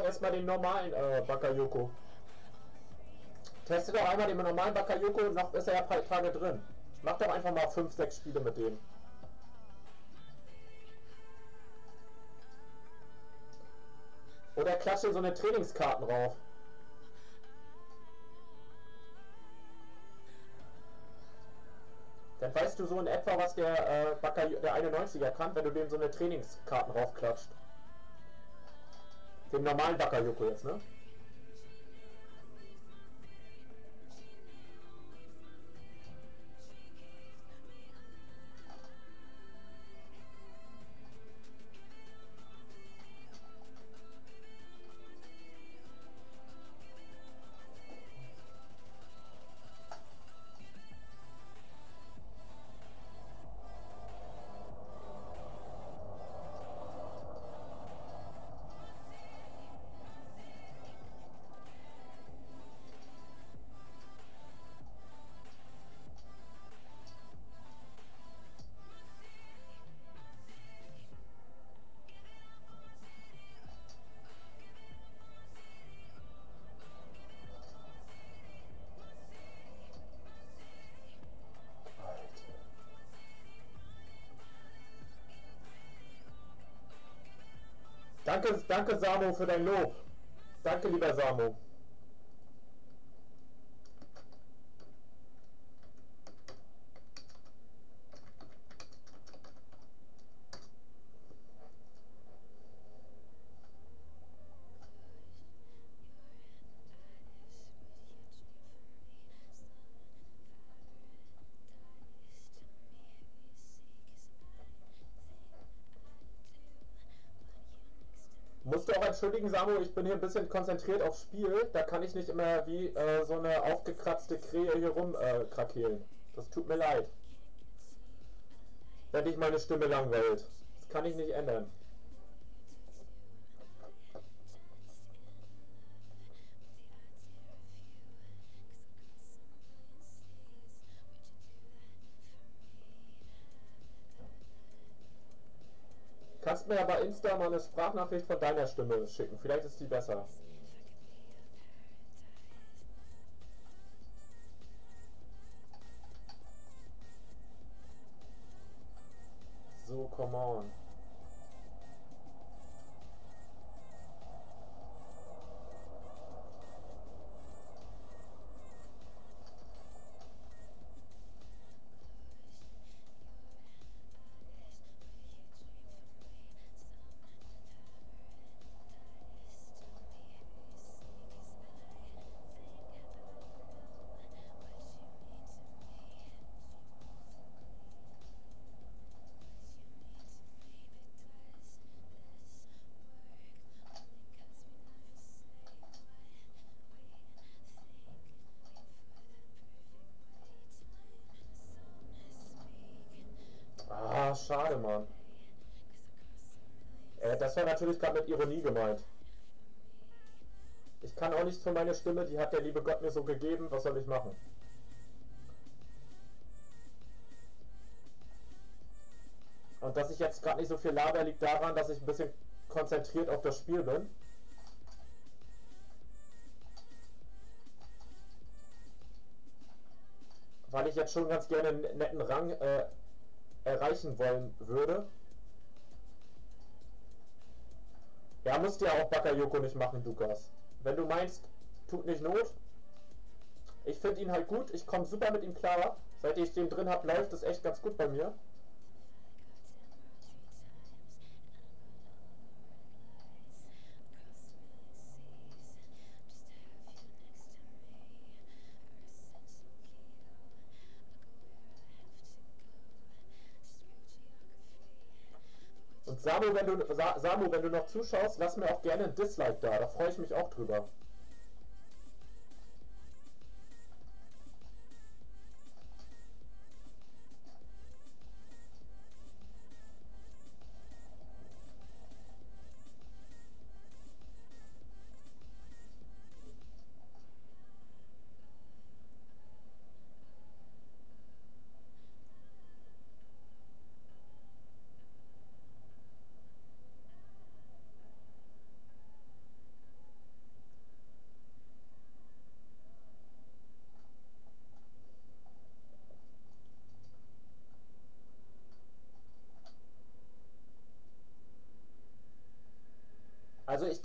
erstmal den normalen Bakayoko. Teste doch einmal den normalen Bakayoko, noch ist er ja ein paar Tage drin. Mach doch einfach mal 5, 6 Spiele mit dem. Oder klatsche so eine Trainingskarten rauf. Dann weißt du so in etwa, was der der 91er kann, wenn du dem so eine Trainingskarten raufklatscht. Den normalen Bakayoko jetzt, ne? Danke Samo für dein Lob. Danke lieber Samo. Musst du auch entschuldigen, Samu, ich bin hier ein bisschen konzentriert aufs Spiel. Da kann ich nicht immer wie so eine aufgekratzte Krähe hier rumkrakeelen. Das tut mir leid. Wenn dich meine Stimme langweilt. Das kann ich nicht ändern. Kannst mir ja bei Insta mal eine Sprachnachricht von deiner Stimme schicken. Vielleicht ist die besser. So, come on. Schade, Mann. Das war natürlich gerade mit Ironie gemeint. Ich kann auch nichts für meine Stimme, die hat der liebe Gott mir so gegeben. Was soll ich machen? Und dass ich jetzt gerade nicht so viel laber, liegt daran, dass ich ein bisschen konzentriert auf das Spiel bin. Weil ich jetzt schon ganz gerne einen netten Rang erreichen wollen würde. Ja, musst ja auch Bakayoko nicht machen, Lukas. Wenn du meinst, tut nicht Not. Ich finde ihn halt gut, ich komme super mit ihm klar. Seit ich den drin habe, läuft es echt ganz gut bei mir. Und Samu, wenn du noch zuschaust, lass mir auch gerne ein Dislike da. Da freue ich mich auch drüber.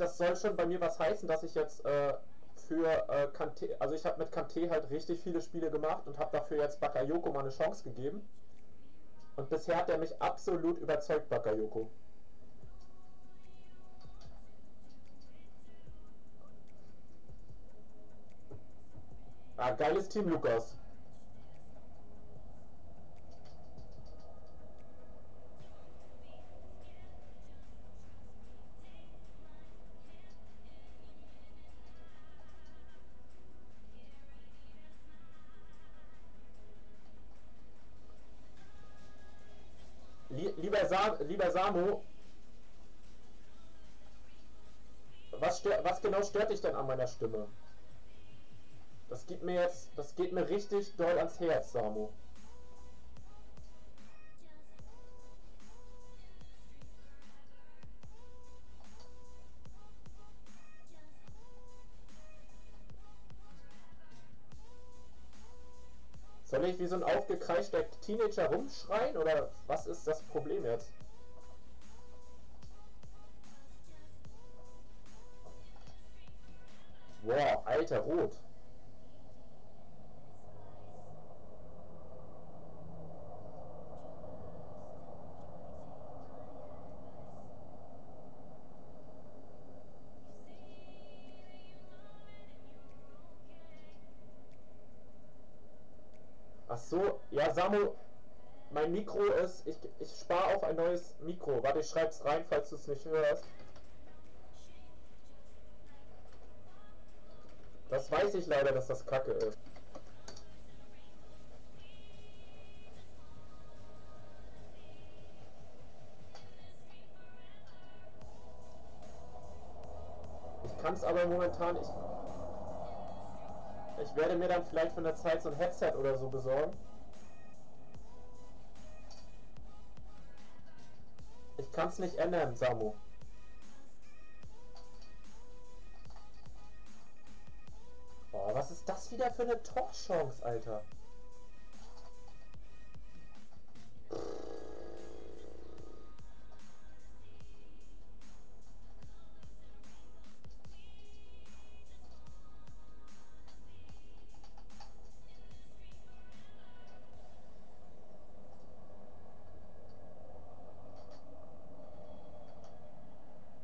das soll schon bei mir was heißen, dass ich jetzt für Kante, also ich habe mit Kante halt richtig viele Spiele gemacht und habe dafür jetzt Bakayoko mal eine Chance gegeben. Und bisher hat er mich absolut überzeugt, Bakayoko. Ah, geiles Team, Lukas. Lieber Samo, was genau stört dich denn an meiner Stimme? Das geht mir richtig doll ans Herz, Samo. Soll ich wie so ein aufgekreischter Teenager rumschreien oder was ist das Problem jetzt? Wow, alter Rot. Ach so, ja Samu, mein Mikro ist, ich spare auf ein neues Mikro. Warte, ich schreib's rein, falls du es nicht hörst. Das weiß ich leider, dass das Kacke ist. Ich kann es aber momentan, ich werde mir dann vielleicht von der Zeit so ein Headset oder so besorgen. Ich kann es nicht ändern, Samu. Oh, was ist das wieder für eine Torchance, Alter?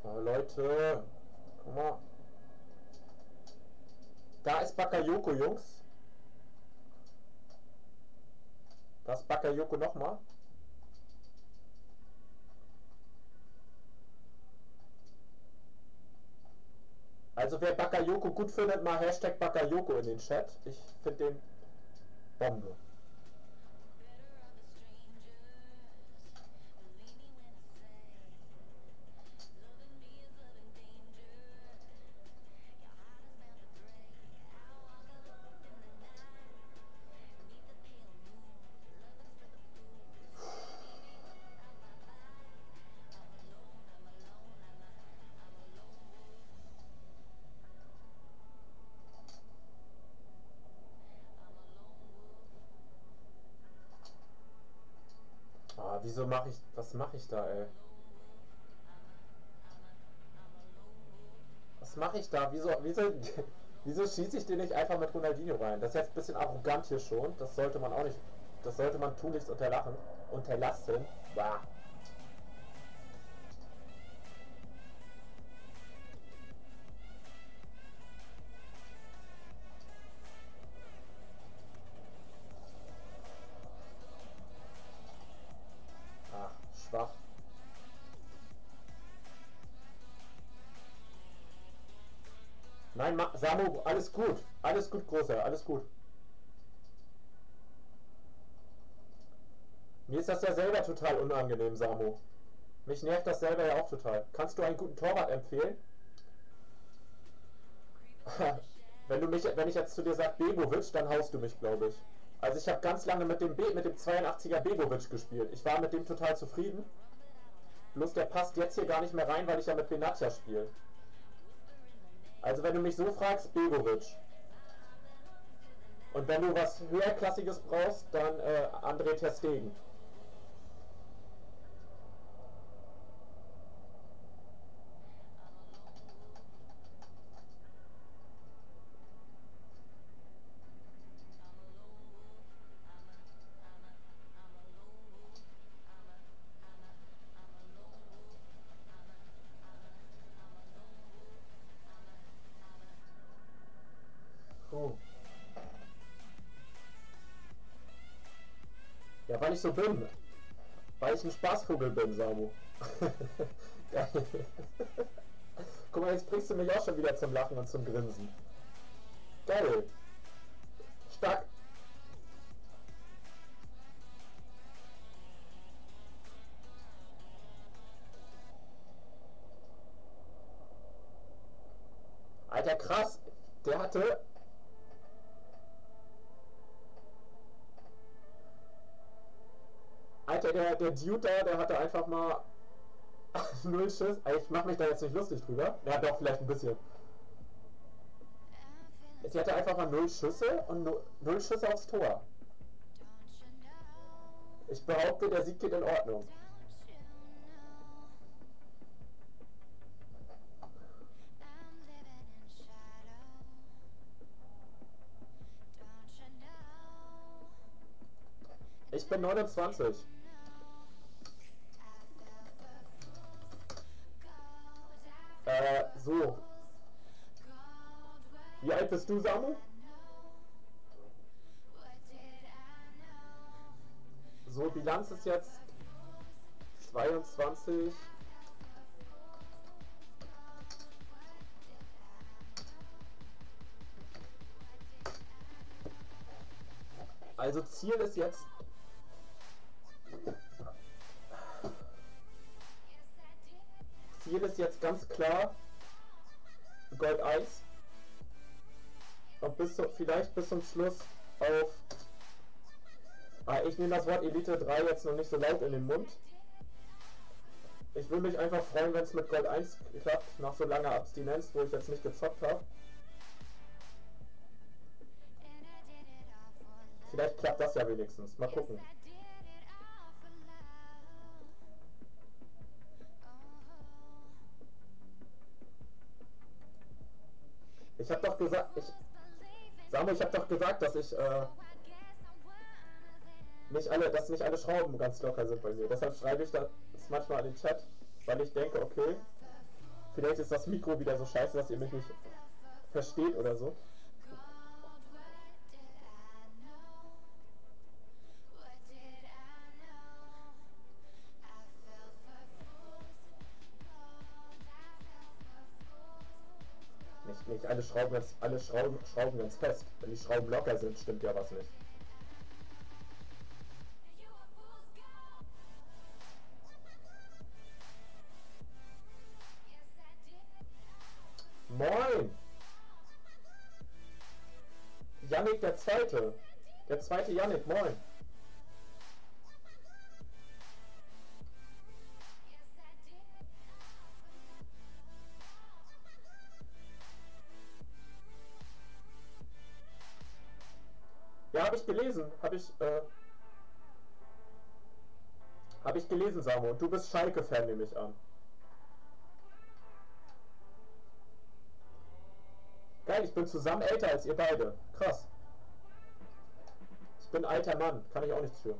Oh, Leute, guck mal. Da ist Bakayoko, Jungs. Da ist Bakayoko nochmal. Also wer Bakayoko gut findet, mal Hashtag Bakayoko in den Chat. Ich finde den Bombe. Ah, wieso mache ich, was mache ich da, ey? Was mache ich da? Wieso schieße ich den nicht einfach mit Ronaldinho rein? Das ist jetzt ein bisschen arrogant hier schon. Das sollte man auch nicht, das sollte man tunlichst unterlassen. Bah. Ach, schwach. Nein, Samu, alles gut. Alles gut, Großer, alles gut. Mir ist das ja selber total unangenehm, Samu. Mich nervt das selber ja auch total. Kannst du einen guten Torwart empfehlen? Wenn ich jetzt zu dir sage Begovic, dann haust du mich, glaube ich. Also ich habe ganz lange mit dem 82er Begovic gespielt. Ich war mit dem total zufrieden. Bloß der passt jetzt hier gar nicht mehr rein, weil ich ja mit Benatia spiele. Also wenn du mich so fragst, Begovic. Und wenn du was höherklassiges brauchst, dann André ter Stegen. ich so bin. Weil ich ein Spaßvogel bin, Samu. Geil. Guck mal, jetzt bringst du mich auch schon wieder zum Lachen und zum Grinsen. Geil. Stark. Alter, krass. Der hatte... Alter, der Dude da, der hatte einfach mal 0 Schiss. Ich mach mich da jetzt nicht lustig drüber. Ja, doch, vielleicht ein bisschen. Die hatte einfach mal 0 Schüsse und 0 Schüsse aufs Tor. Ich behaupte, der Sieg geht in Ordnung. Ich bin 29. So. Wie alt bist du, Samu? So, Bilanz ist jetzt 22. Also Ziel ist jetzt... Ziel ist jetzt ganz klar Gold 1 und vielleicht bis zum Schluss auf... ich nehme das Wort Elite 3 jetzt noch nicht so laut in den Mund. Ich würde mich einfach freuen, wenn es mit Gold 1 klappt, nach so langer Abstinenz, wo ich jetzt nicht gezockt habe. Vielleicht klappt das ja wenigstens. Mal gucken. Ich habe doch gesagt, Samu, ich habe doch gesagt, dass ich nicht alle Schrauben ganz locker sind bei mir. Deshalb schreibe ich das manchmal in den Chat, weil ich denke, okay, vielleicht ist das Mikro wieder so scheiße, dass ihr mich nicht versteht oder so. Nicht alle Schrauben ganz fest. Wenn die Schrauben locker sind, stimmt ja was nicht. Moin! Yannick der Zweite. Der zweite Yannick, moin. Ja, habe ich gelesen. Habe ich gelesen, Samu. Und du bist Schalke-Fan, nehme ich an. Geil, ich bin zusammen älter als ihr beide. Krass. Ich bin ein alter Mann. Kann ich auch nichts für.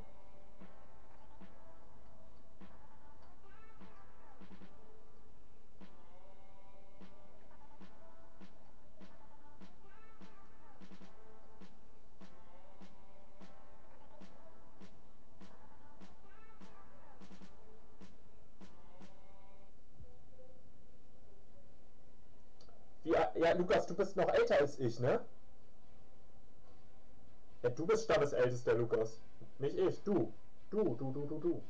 Ja, Lukas, du bist noch älter als ich, ne? Ja, du bist Stammesältester, Lukas. Nicht ich, du. Du.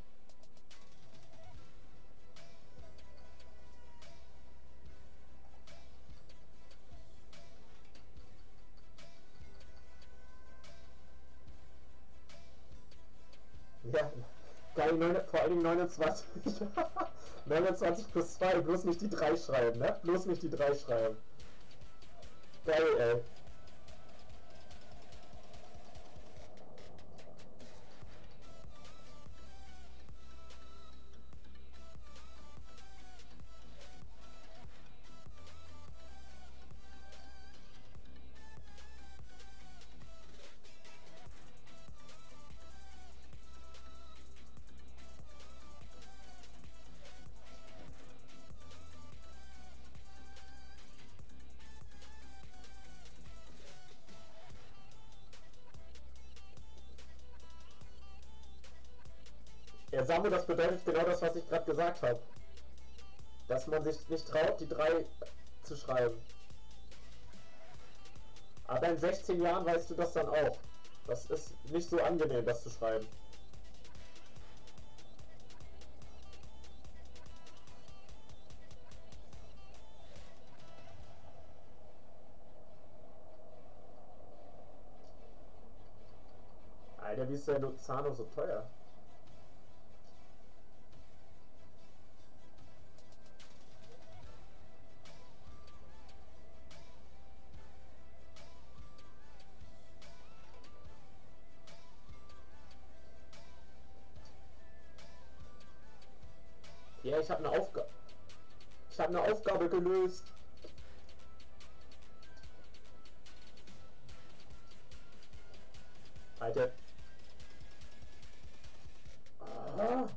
Ja, geil, vor allem 29. 29 plus 2, bloß nicht die 3 schreiben, ne? Bloß nicht die 3 schreiben. Geil, ey. Ja, Samu, das bedeutet genau das, was ich gerade gesagt habe. Dass man sich nicht traut, die 3 zu schreiben. Aber in 16 Jahren weißt du das dann auch. Das ist nicht so angenehm, das zu schreiben. Alter, wie ist der Luzano so teuer? Ja, ich habe eine Aufgabe. Ich habe eine Aufgabe gelöst. Alter. Ah.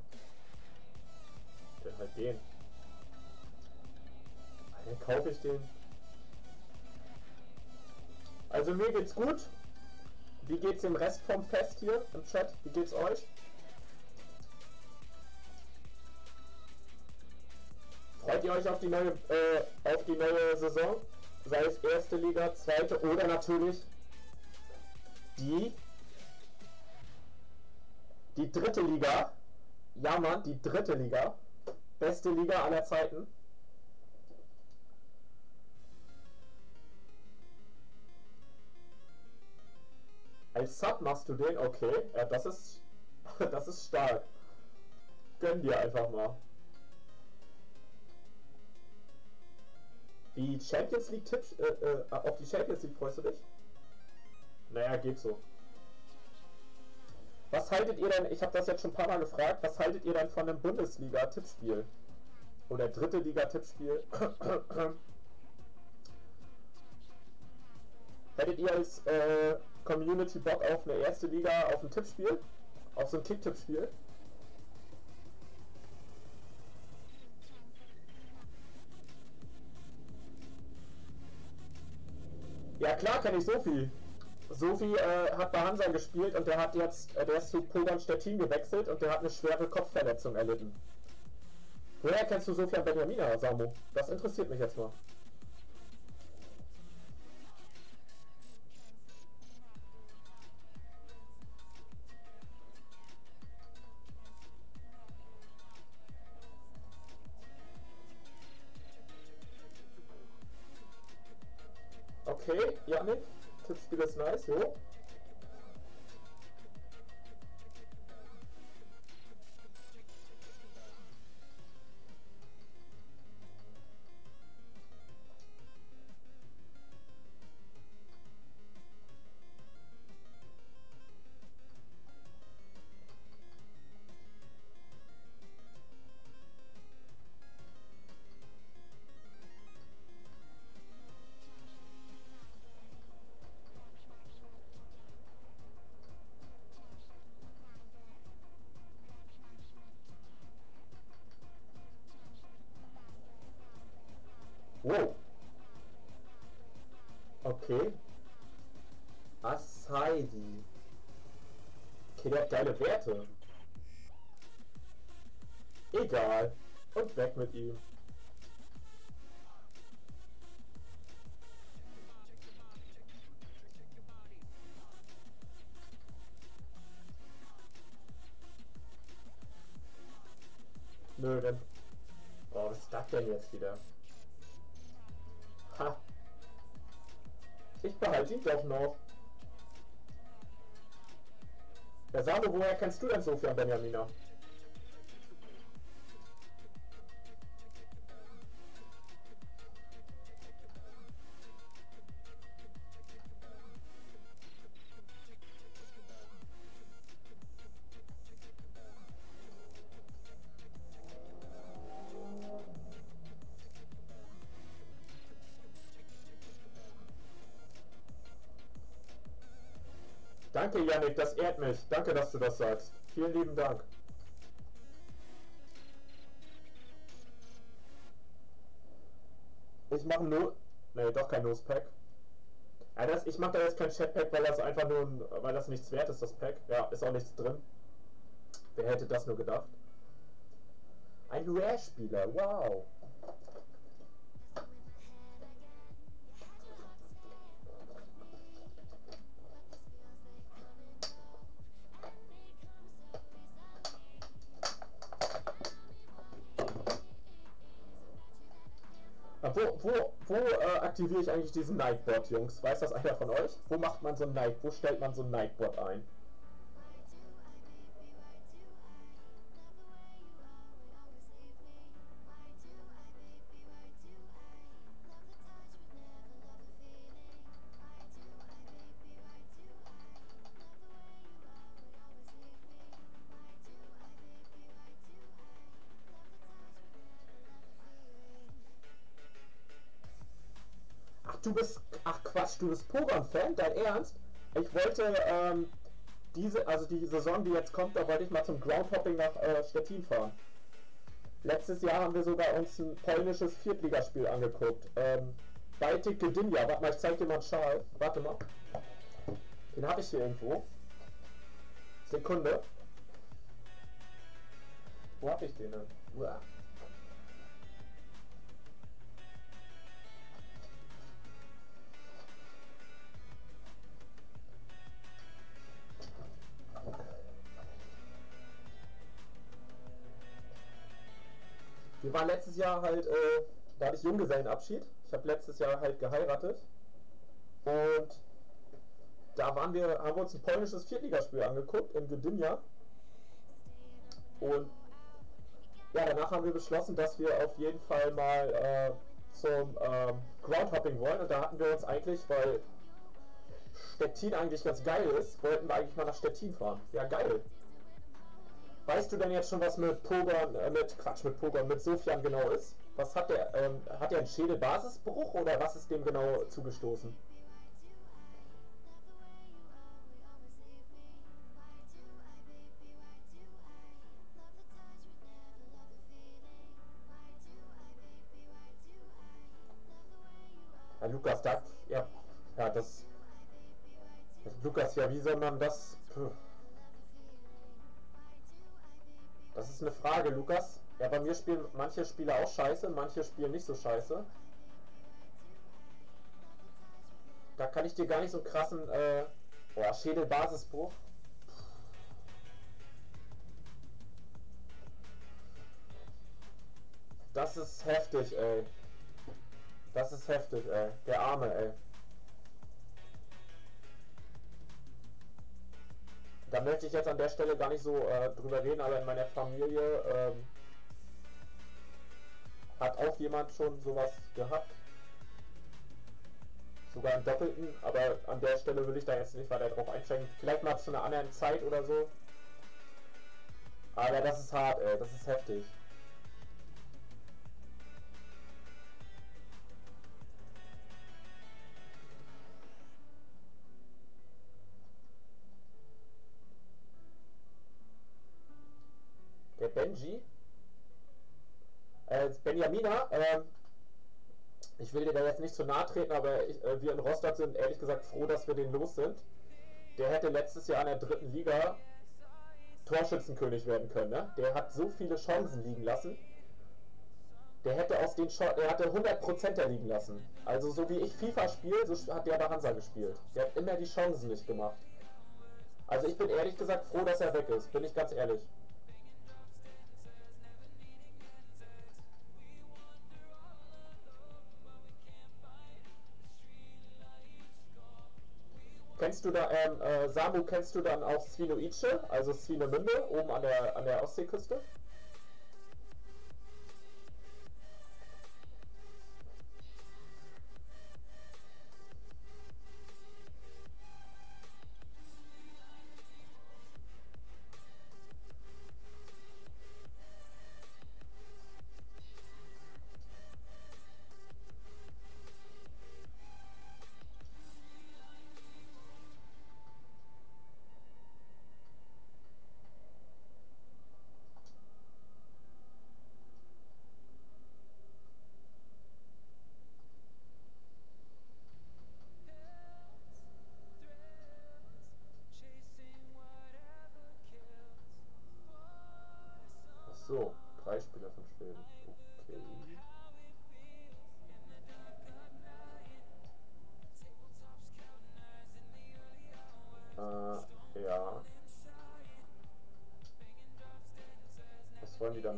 Dann halt den. Dann kaufe ich den. Also mir geht's gut. Wie geht's dem Rest vom Fest hier im Chat? Wie geht's euch? Freut ihr euch auf die neue Saison? Sei es erste Liga, zweite oder natürlich die dritte Liga. Ja Mann, die dritte Liga. Beste Liga aller Zeiten. Als Sub machst du den? Okay. Ja, das ist stark. Gönn dir einfach mal. Die Champions League Tipps, auf die Champions League freust du dich? Naja, geht so. Was haltet ihr denn, ich habe das jetzt schon ein paar Mal gefragt, was haltet ihr denn von einem Bundesliga-Tippspiel? Oder dritte Liga-Tippspiel? Hättet ihr als Community Bock auf eine erste Liga, auf ein Tippspiel? Auf so ein Kick-Tippspiel? Ja klar kenne ich Sophie. Sophie hat bei Hansa gespielt und der ist zu Pogon Stettin gewechselt und der hat eine schwere Kopfverletzung erlitten. Woher kennst du Sophie und Benjamina, Samu? Das interessiert mich jetzt mal. Okay, Janik, Tippspiel ist nice, jo. Wow. Okay. Asaidi. Okay, der hat geile Werte. Egal. Und weg mit ihm. Nö, dann... Oh, was ist das denn jetzt wieder? Ha. Ich behalte ihn doch noch. Ja, Sabo, woher kennst du denn Sophia und Benjamina? Danke, Yannick, das ehrt mich. Danke, dass du das sagst. Vielen lieben Dank. Ich mache nur... Ne, doch kein Nose-Pack. Ja, ich mache da jetzt kein Chat-Pack, weil das einfach nur weil das nichts wert ist, das Pack. Ja, ist auch nichts drin. Wer hätte das nur gedacht? Ein Rare-Spieler, wow. Wo aktiviere ich eigentlich diesen Nightbot, Jungs? Weiß das einer von euch? Wo macht man so ein wo stellt man so ein Nightbot ein? Ach Quatsch, du bist Pogon-Fan? Dein Ernst? Ich wollte, die Saison, die jetzt kommt, da wollte ich mal zum Groundhopping nach Stettin fahren. Letztes Jahr haben wir sogar uns ein polnisches Viertligaspiel angeguckt. Baltic Gdynia. Warte mal, ich zeig dir mal einen Schal. Warte mal. Den habe ich hier irgendwo. Sekunde. Wo habe ich den denn? Uah. Wir waren letztes Jahr halt, da hatte ich Junggesellenabschied. Ich habe letztes Jahr halt geheiratet. Und da haben wir uns ein polnisches Viertligaspiel angeguckt in Gdynia. Und ja, danach haben wir beschlossen, dass wir auf jeden Fall mal zum Groundhopping wollen. Und da hatten wir uns eigentlich, weil Stettin eigentlich ganz geil ist, wollten wir eigentlich mal nach Stettin fahren. Ja, geil. Weißt du denn jetzt schon, was mit Pogon, mit Sofian genau ist? Was hat der, hat er einen Schädelbasisbruch oder was ist dem genau zugestoßen? Ja, Lukas, Lukas, ja, wie soll man das... Das ist eine Frage, Lukas. Ja, bei mir spielen manche Spieler auch scheiße, manche spielen nicht so scheiße. Da kann ich dir gar nicht so einen krassen, Schädelbasisbruch. Das ist heftig, ey. Das ist heftig, ey. Der Arme, ey. Da möchte ich jetzt an der Stelle gar nicht so drüber reden, aber in meiner Familie hat auch jemand schon sowas gehabt. Sogar einen Doppelten, aber an der Stelle will ich da jetzt nicht weiter drauf einsteigen. Vielleicht mal zu einer anderen Zeit oder so. Aber das ist hart, ey. Das ist heftig. Der Benji, Benjamina, ich will dir da jetzt nicht zu nahe treten, aber wir in Rostock sind ehrlich gesagt froh, dass wir den los sind. Der hätte letztes Jahr in der 3. Liga Torschützenkönig werden können, ne? Der hat so viele Chancen liegen lassen. Der hätte aus den er hatte 100%er liegen lassen. Also so wie ich FIFA spiele, so hat der bei Hansa gespielt. Der hat immer die Chancen nicht gemacht. Also ich bin ehrlich gesagt froh, dass er weg ist, bin ich ganz ehrlich. Kennst du da, Samu, kennst du dann auch Svinoice, also Swinemünde, oben an der Ostseeküste?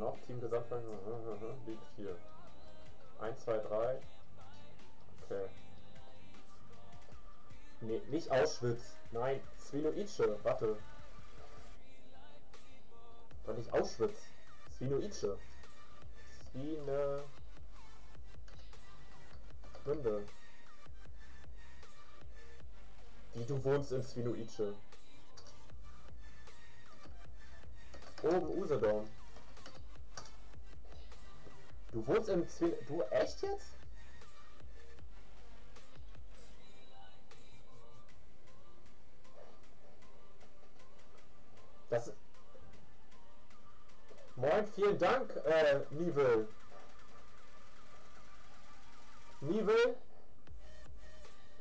noch? Team Gesamtfang liegt 4. 1, 2, 3. Okay. Nee, nicht Auschwitz. Nein, Swinoice. Warte. Doch nicht Auschwitz. Swinoice. Swine. Wie, du wohnst in Swinoice? Oben Usedom. Du wohnst in Swinoice? Du echt jetzt? Das... Moin, vielen Dank, Nivel. Nivel.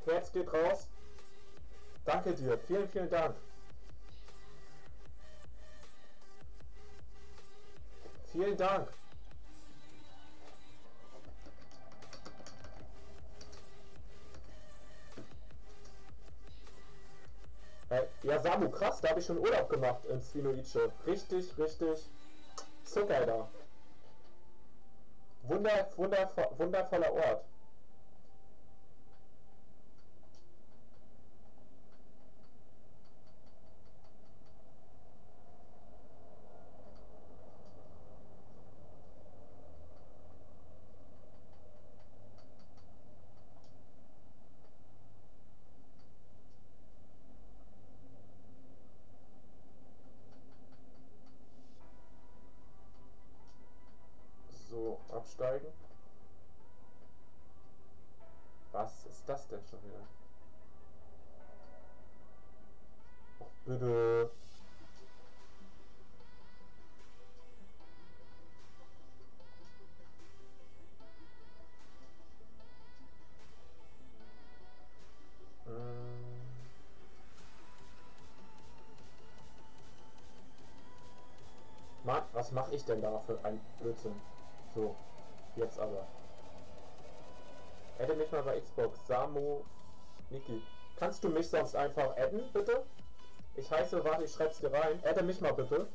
Herz geht raus. Danke dir. Vielen, vielen Dank. Vielen Dank. Ja, Samu, krass, da habe ich schon Urlaub gemacht in Swinoice. Richtig, richtig Zucker da. Wundervoller Ort. So, absteigen. Was ist das denn schon wieder? Ach, bitte. Mann, was mache ich denn da für ein Blödsinn? So, jetzt aber. Adde mich mal bei Xbox. Samu, Niki. Kannst du mich sonst einfach adden, bitte? Ich heiße, warte, ich schreib's dir rein. Adde mich mal bitte.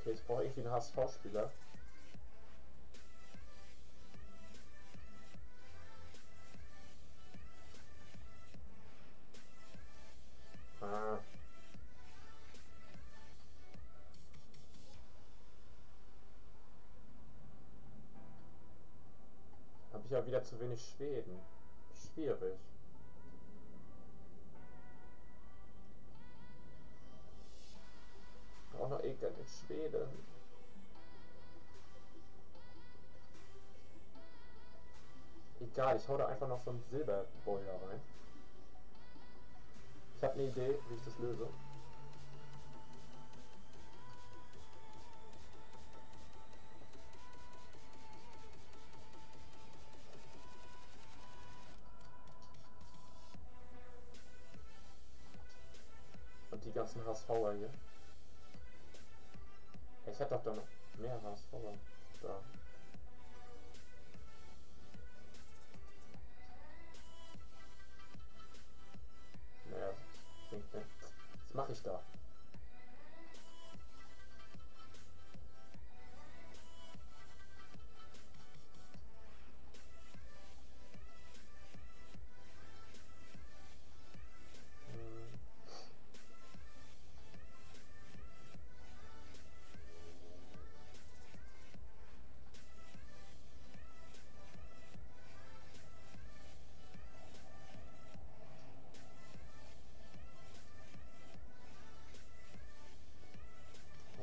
Okay, ich brauche irgendwie einen HSV-Spieler. Ah. Habe ich ja wieder zu wenig Schweden. Schwierig. Auch noch irgendein in Schweden. Egal, ich hau da einfach noch so einen Silberboiler rein. Ich habe eine Idee, wie ich das löse. Und die ganzen HSVer hier. Ich hätte doch da noch mehr HSVer da. Naja, bringt nicht. Was mache ich da?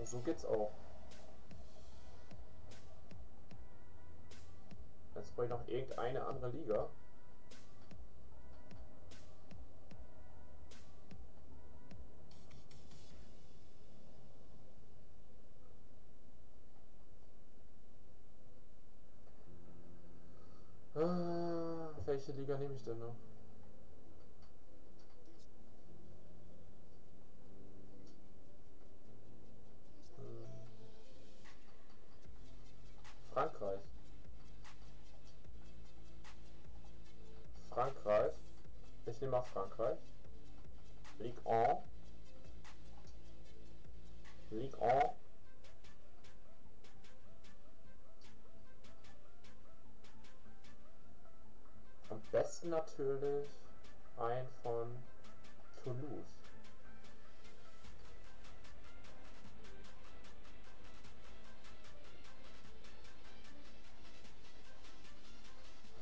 So geht's auch. Jetzt brauche ich noch irgendeine andere Liga. welche Liga nehme ich denn noch? Frankreich. Frankreich. Ich nehme mal Frankreich. Ligue 1. Ligue 1. Am besten natürlich ein von Toulouse.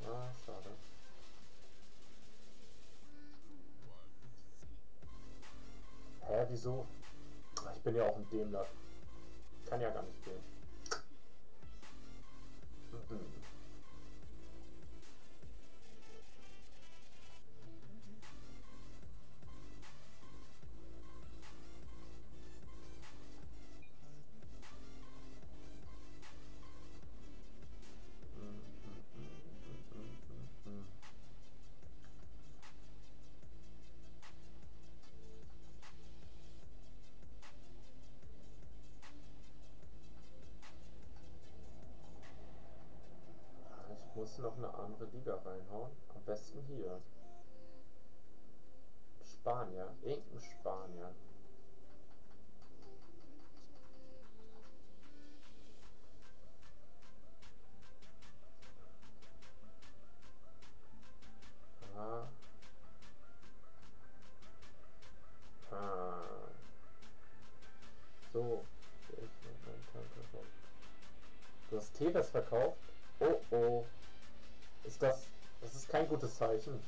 Ah, schade. Hä, wieso? Ach, ich bin ja auch ein Dämler. Kann ja gar nicht gehen. Mhm. Ich muss noch eine andere Liga reinhauen. Am besten hier. Spanier. Irgendein Spanier. Ah. Ah. So. Du hast Tevez verkauft? Oh oh. Das ist kein gutes Zeichen.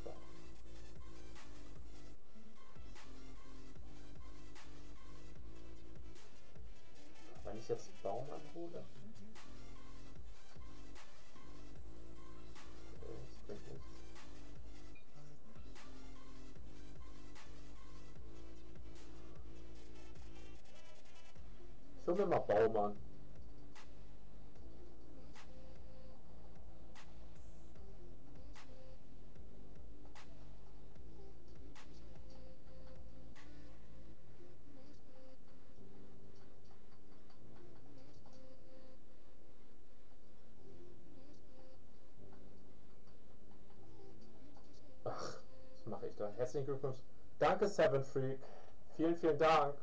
So. Wenn ich jetzt Baum anhole. Das bringt nichts. Ich hole mir mal Baum an. Ach, was mache ich da? Herzlichen Glückwunsch. Danke, Seven Freak. Vielen, vielen Dank.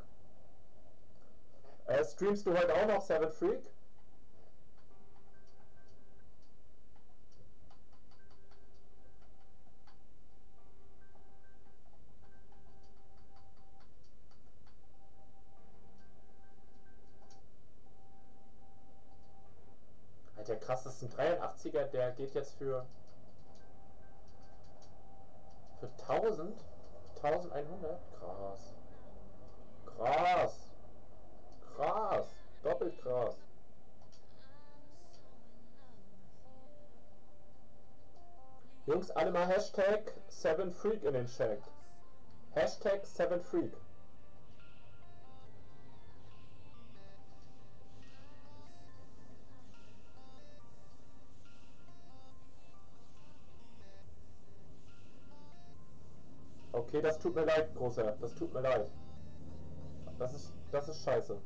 Streamst du heute auch noch, Seven Freak? Alter, krass, das ist ein 83er, der geht jetzt für 1000? 1100? Krass. Krass. Krass. Doppelt krass. Jungs, alle mal Hashtag 7freak in den Chat. Hashtag 7freak. Okay, das tut mir leid, Großer. Das tut mir leid. Das ist scheiße.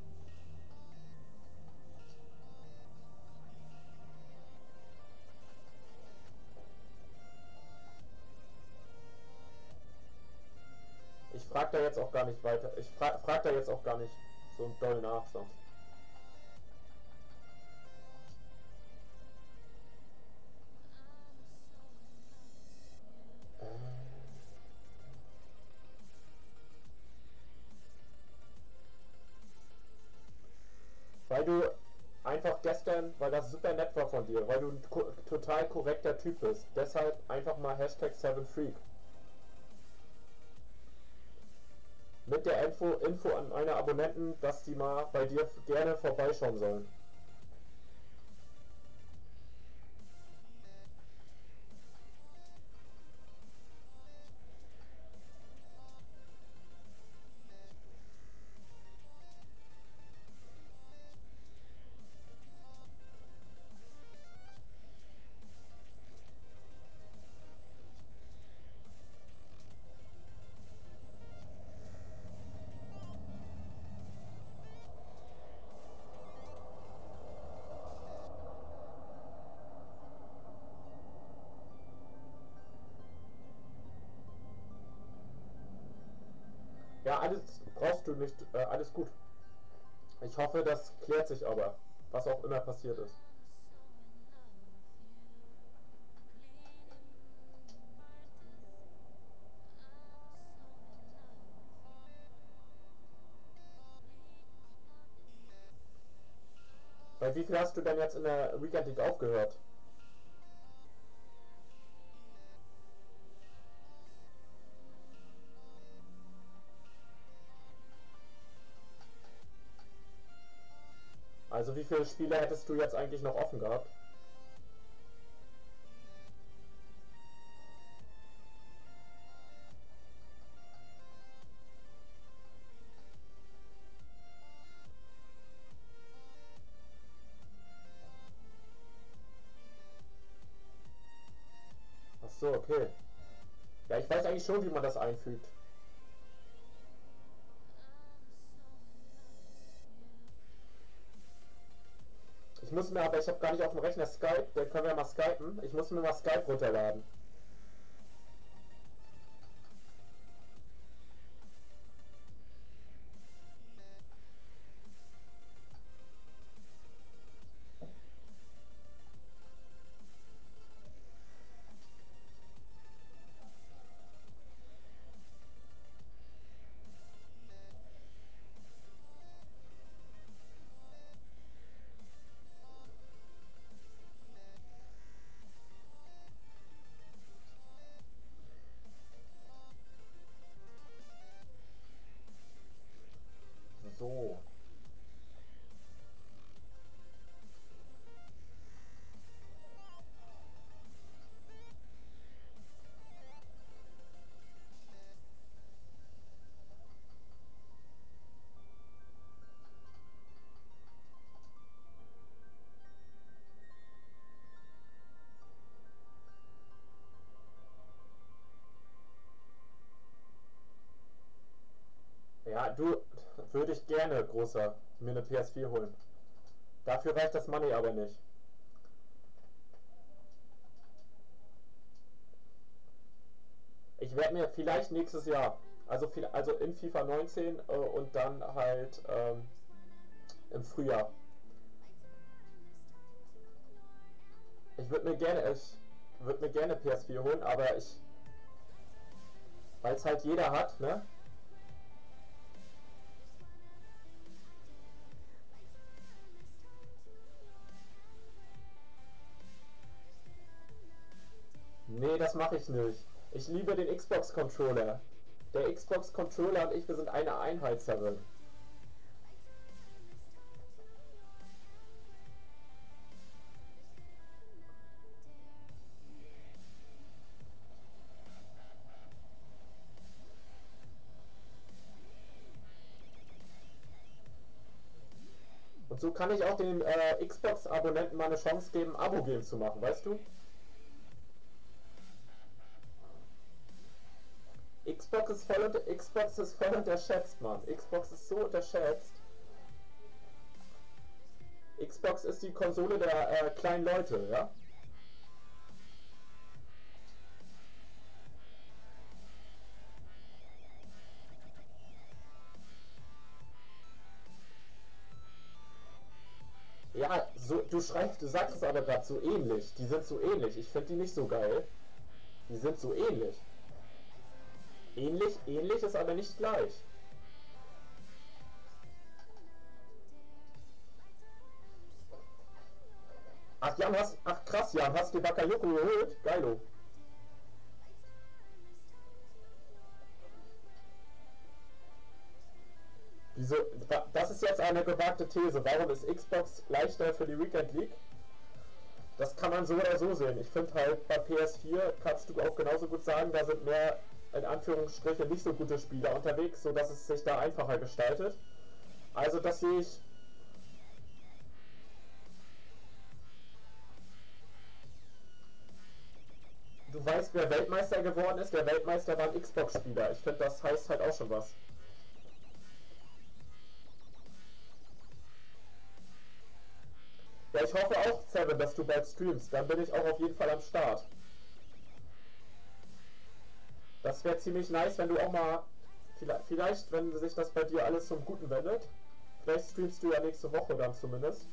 Ich frag da jetzt auch gar nicht weiter. Ich frag da jetzt auch gar nicht so doll nach sonst. Weil du einfach gestern, weil das super nett war von dir, weil du ein total korrekter Typ bist. Deshalb einfach mal Hashtag 7freak. Mit der Info an meine Abonnenten, dass die mal bei dir gerne vorbeischauen sollen. brauchst du nicht, alles gut. Ich hoffe, das klärt sich aber, was auch immer passiert ist. Bei wie viel hast du denn jetzt in der Weekend League aufgehört? Also wie viele Spiele hättest du jetzt eigentlich noch offen gehabt? Ach so, okay. Ja, ich weiß eigentlich schon, wie man das einfügt. Ich muss mir aber, ich habe gar nicht auf dem Rechner Skype, dann können wir mal skypen. Ich muss mir mal Skype runterladen. So. Ja, du, würde ich gerne, Großer, mir eine PS4 holen. Dafür reicht das Money aber nicht. Ich werde mir vielleicht nächstes Jahr, also in FIFA 19 und dann halt im Frühjahr. Ich würde mir gerne PS4 holen, aber weil es halt jeder hat, ne? Nee, das mache ich nicht. Ich liebe den Xbox-Controller. Der Xbox-Controller und ich, wir sind eine Einheit darin. Und so kann ich auch den Xbox-Abonnenten mal eine Chance geben, Abo-Game zu machen, weißt du? Xbox ist voll unterschätzt, Mann. Xbox ist so unterschätzt. Xbox ist die Konsole der kleinen Leute, ja? Ja, so, du sagst es aber gerade so ähnlich. Die sind so ähnlich. Ich finde die nicht so geil. Die sind so ähnlich. Ähnlich ist aber nicht gleich. Ach krass, Jan, hast du Bakayoko geholt? Geilo. Wieso? Das ist jetzt eine gewagte These. Warum ist Xbox leichter für die Weekend League? Das kann man so oder so sehen. Ich finde halt, bei PS4 kannst du auch genauso gut sagen, da sind mehr, in Anführungsstrichen, nicht so gute Spieler unterwegs, sodass es sich da einfacher gestaltet. Also das sehe ich. Du weißt, wer Weltmeister geworden ist? Der Weltmeister war ein Xbox-Spieler. Ich finde, das heißt halt auch schon was. Ja, ich hoffe auch, Seven, dass du bald streamst. Dann bin ich auch auf jeden Fall am Start. Das wäre ziemlich nice, wenn du auch mal Vielleicht, wenn sich das bei dir alles zum Guten wendet. Vielleicht streamst du ja nächste Woche dann zumindest.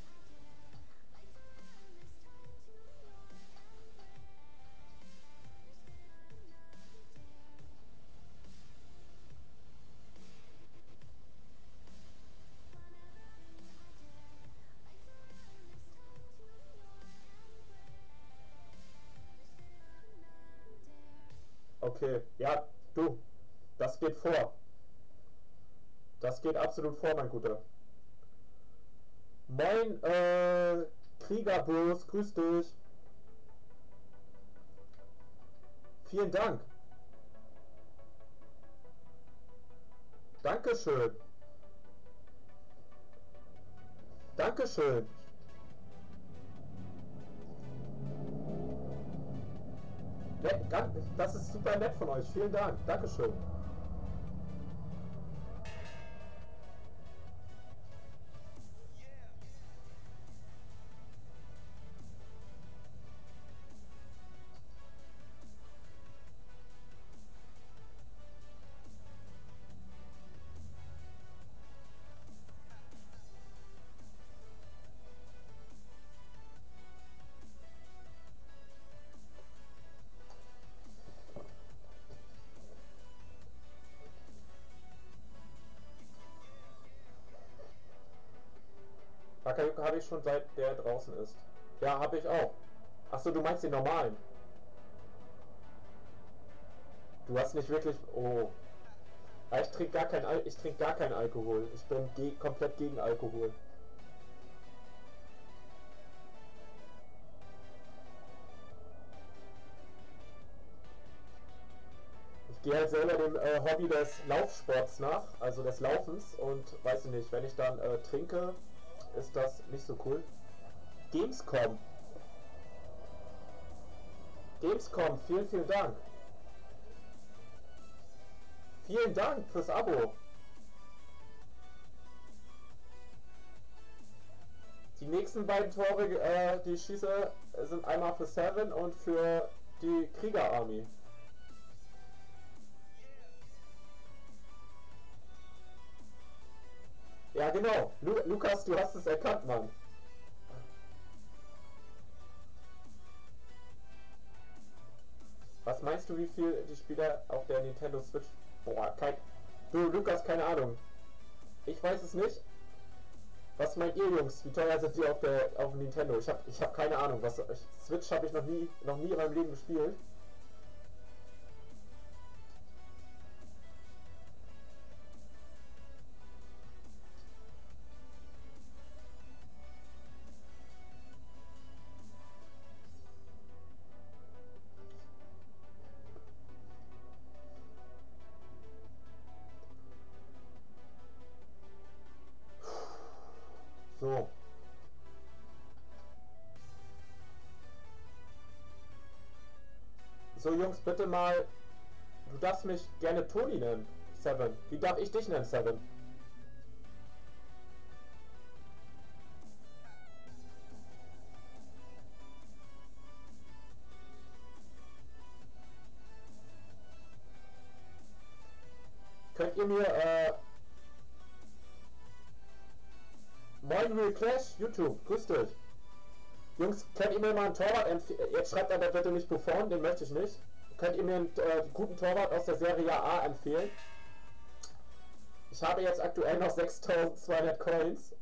Okay, ja, du, das geht vor. Das geht absolut vor, mein Guter. Moin, Kriegerbus, grüß dich. Vielen Dank. Dankeschön. Dankeschön. Das ist super nett von euch. Vielen Dank. Dankeschön. Bakayuka habe ich schon seit der draußen ist. Ja, habe ich auch. Achso, du meinst den normalen. Du hast nicht wirklich... Oh. Ich trinke gar keinen Alkohol. Ich bin komplett gegen Alkohol. Ich gehe halt selber dem Hobby des Laufsports nach, also des Laufens, und weiß ich nicht, wenn ich dann trinke, ist das nicht so cool. Gamescom, vielen, vielen Dank. Vielen Dank fürs Abo. Die nächsten beiden Tore, die ich schieße, sind einmal für Seven und für die Krieger Army. Ja, genau. Lukas, du hast es erkannt, Mann. Was meinst du, wie viel die Spieler auf der Nintendo Switch... Boah, Du, Lukas, keine Ahnung. Ich weiß es nicht. Was meint ihr, Jungs? Wie teuer sind die auf dem Nintendo? Ich hab keine Ahnung. Switch habe ich noch nie in meinem Leben gespielt. So. So, Jungs, bitte mal. Du darfst mich gerne Toni nennen, Seven. Wie darf ich dich nennen, Seven? Könnt ihr mir, Moin, Real Clash, YouTube, grüß dich. Jungs, könnt ihr mir mal einen Torwart empfehlen? Jetzt schreibt aber bitte nicht Buffon, den möchte ich nicht. Könnt ihr mir einen guten Torwart aus der Serie A empfehlen? Ich habe jetzt aktuell noch 6200 Coins.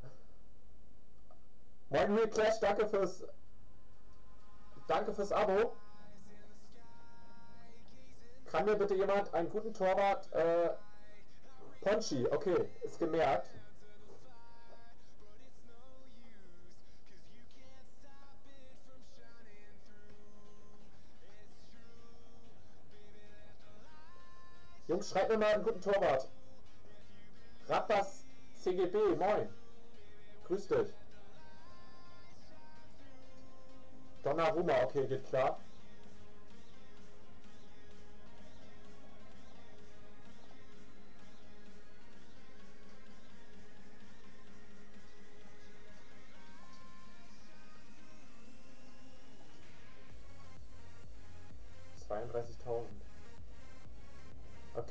Moin, Real Clash, danke fürs Abo. Kann mir bitte jemand einen guten Torwart, Ponchi, okay, ist gemerkt. Jungs, schreibt mir mal einen guten Torwart. Rappas CGB, moin. Grüß dich. Donnarumma, okay, geht klar.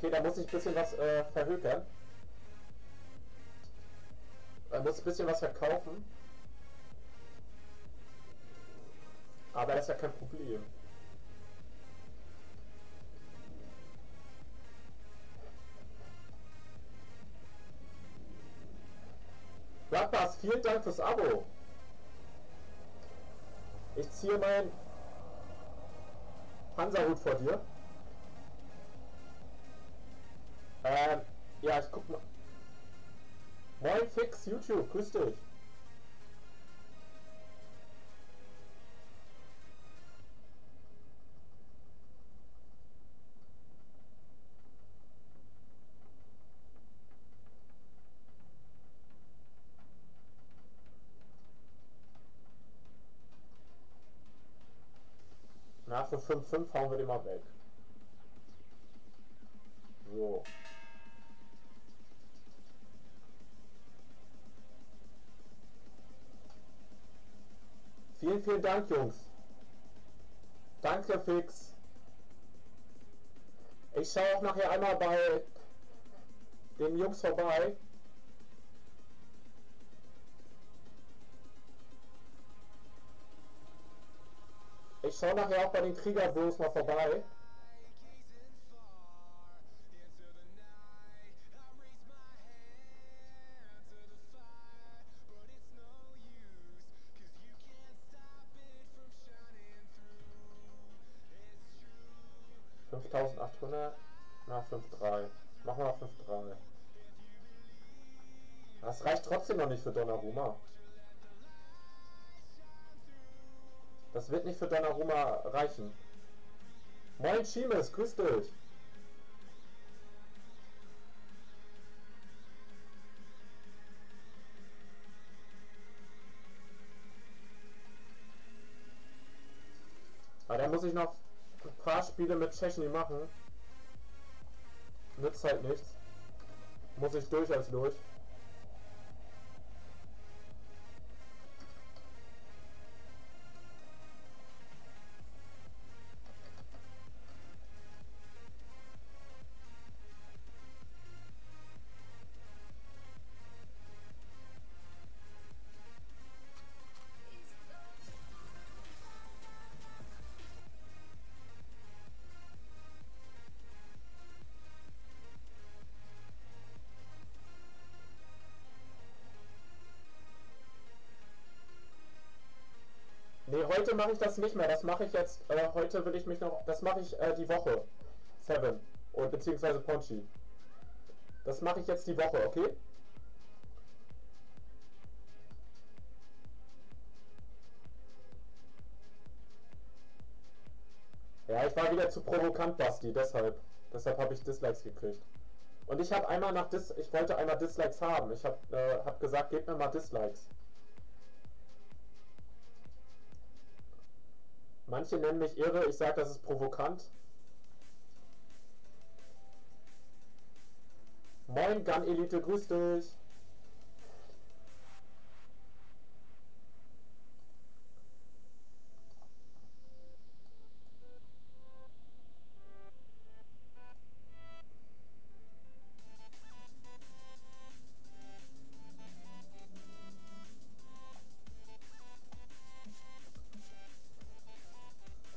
Okay, da muss ich ein bisschen was verhökern. Da muss ein bisschen was verkaufen. Aber das ist ja kein Problem. Blattbass, vielen Dank fürs Abo. Ich ziehe meinen Hansa-Hut vor dir. Ja, ich guck mal. Moin Fix, YouTube, grüß dich. Na, für 5,5 hauen wir den mal weg. So. Vielen, vielen Dank, Jungs. Danke, Fix. Ich schaue auch nachher einmal bei den Jungs vorbei. Ich schaue nachher auch bei den Kriegerbros mal vorbei. $5.800 nach 5,3. Machen wir noch 5,3. Das reicht trotzdem noch nicht für Donnarumma. Das wird nicht für Donnarumma reichen. Moin Chimes, grüß dich. Aber da muss ich noch ein paar Spiele mit Tschechien machen. Nützt halt nichts. Muss ich durch als durch. Nee, heute mache ich das nicht mehr. Das mache ich jetzt. Heute will ich mich noch. Das mache ich die Woche. 7. Oder beziehungsweise Ponchi. Das mache ich jetzt die Woche, okay? Ja, ich war wieder zu provokant, Basti, deshalb. Deshalb habe ich Dislikes gekriegt. Und ich habe einmal ich wollte einmal Dislikes haben. Ich habe gesagt, gebt mir mal Dislikes. Manche nennen mich irre, ich sage, das ist provokant. Moin Gun Elite, grüß dich.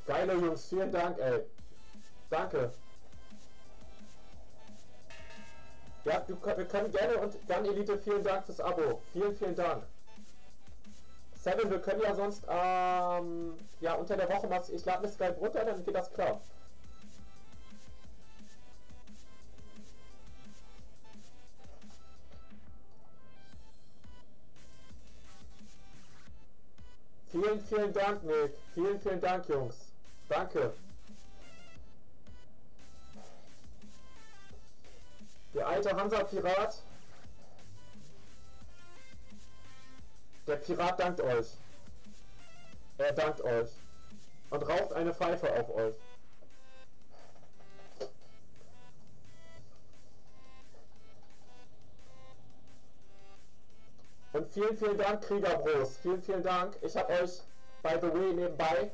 Geile Jungs, vielen Dank, ey. Danke. Ja, wir können gerne und Gun Elite, vielen Dank fürs Abo. Vielen, vielen Dank. 7, wir können ja sonst, ja, unter der Woche was, ich lade mir Skype runter, dann geht das klar. Vielen, vielen Dank, Nick. Vielen, vielen Dank, Jungs. Danke. Der alte Hansa-Pirat. Der Pirat dankt euch. Er dankt euch. Und raucht eine Pfeife auf euch. Und vielen, vielen Dank, Kriegerbros. Vielen, vielen Dank. Ich habe euch, by the way, nebenbei,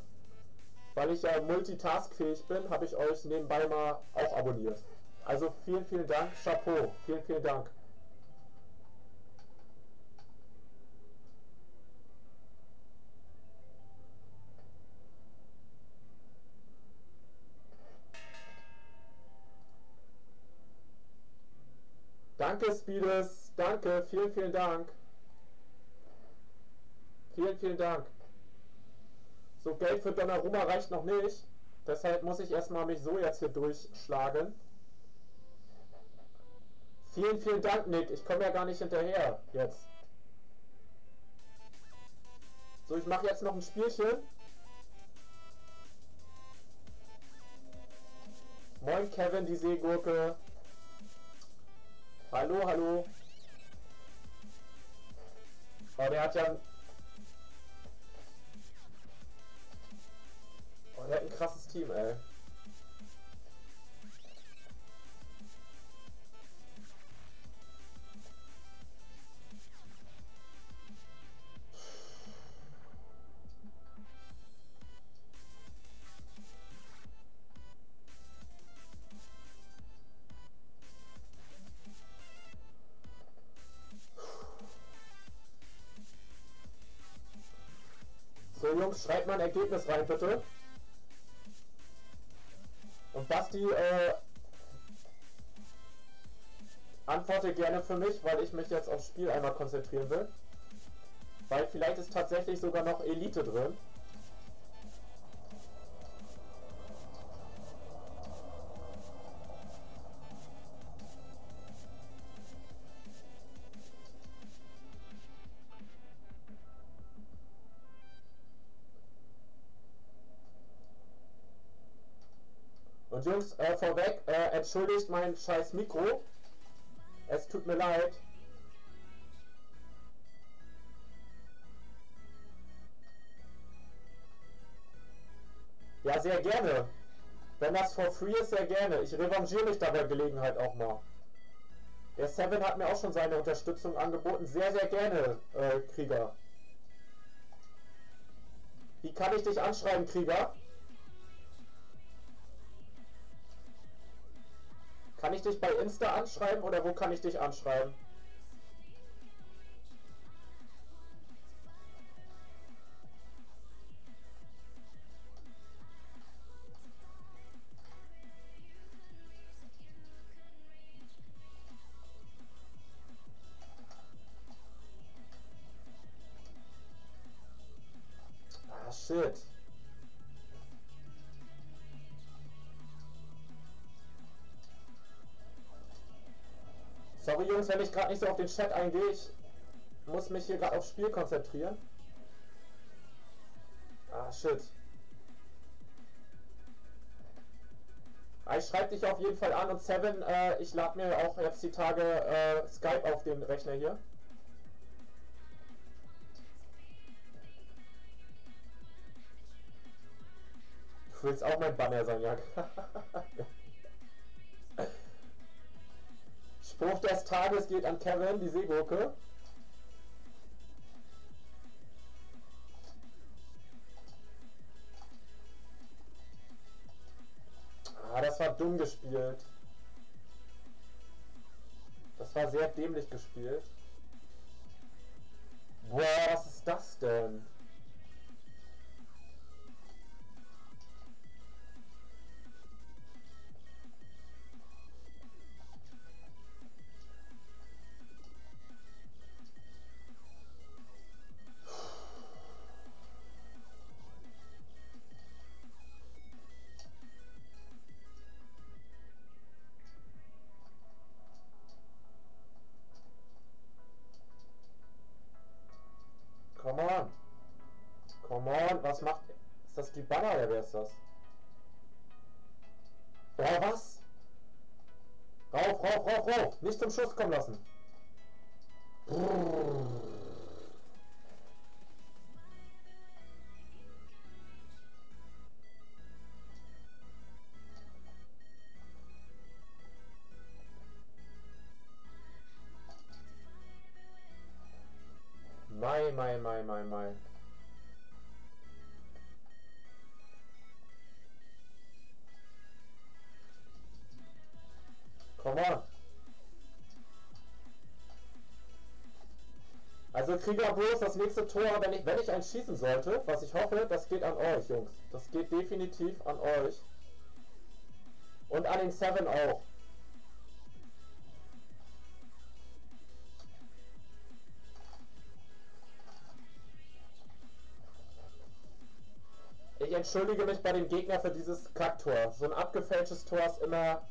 weil ich ja multitaskfähig bin, habe ich euch nebenbei mal auch abonniert. Also vielen, vielen Dank. Chapeau. Vielen, vielen Dank. Danke, Speedes. Danke. Vielen, vielen Dank. Vielen, vielen Dank. So, Geld für Donnarumma reicht noch nicht. Deshalb muss ich erstmal mich so jetzt hier durchschlagen. Vielen, vielen Dank, Nick. Ich komme ja gar nicht hinterher jetzt. So, ich mache jetzt noch ein Spielchen. Moin, Kevin, die Seegurke. Hallo, hallo. Oh, der hat ja... Oh, der hat ein krasses Team, ey. So, Jungs, schreibt mal ein Ergebnis rein, bitte. Und Basti, antworte gerne für mich, weil ich mich jetzt aufs Spiel einmal konzentrieren will. Weil vielleicht ist tatsächlich sogar noch Elite drin. Und Jungs, vorweg, entschuldigt mein scheiß Mikro. Es tut mir leid. Ja, sehr gerne. Wenn das for free ist, sehr gerne. Ich revanchiere mich da bei Gelegenheit auch mal. Der Seven hat mir auch schon seine Unterstützung angeboten. Sehr, sehr gerne, Krieger. Wie kann ich dich anschreiben, Krieger? Kann ich dich bei Insta anschreiben oder wo kann ich dich anschreiben? Ah, shit. Sorry Jungs, wenn ich gerade nicht so auf den Chat eingehe, ich muss mich hier gerade aufs Spiel konzentrieren. Ah, shit. Ich schreibe dich auf jeden Fall an und Seven, ich lade mir auch jetzt die Tage Skype auf den Rechner hier. Du willst auch mein Banner sein, ja. Spruch des Tages geht an Kevin, die Seegurke. Ah, das war dumm gespielt. Das war sehr dämlich gespielt. Boah, was ist das denn? Come on. Come on, was macht... Ist das die Banner oder wer ist das? Oh, was? Rauf, rauf, rauf, rauf! Nicht zum Schuss kommen lassen! Mai, mai, mai, mai, mai. Come on. Also Kriegerbrust, das nächste Tor, wenn ich eins schießen sollte, was ich hoffe, das geht an euch, Jungs. Das geht definitiv an euch. Und an den Seven auch. Ich entschuldige mich bei dem Gegner für dieses Kacktor. So ein abgefälschtes Tor ist immer...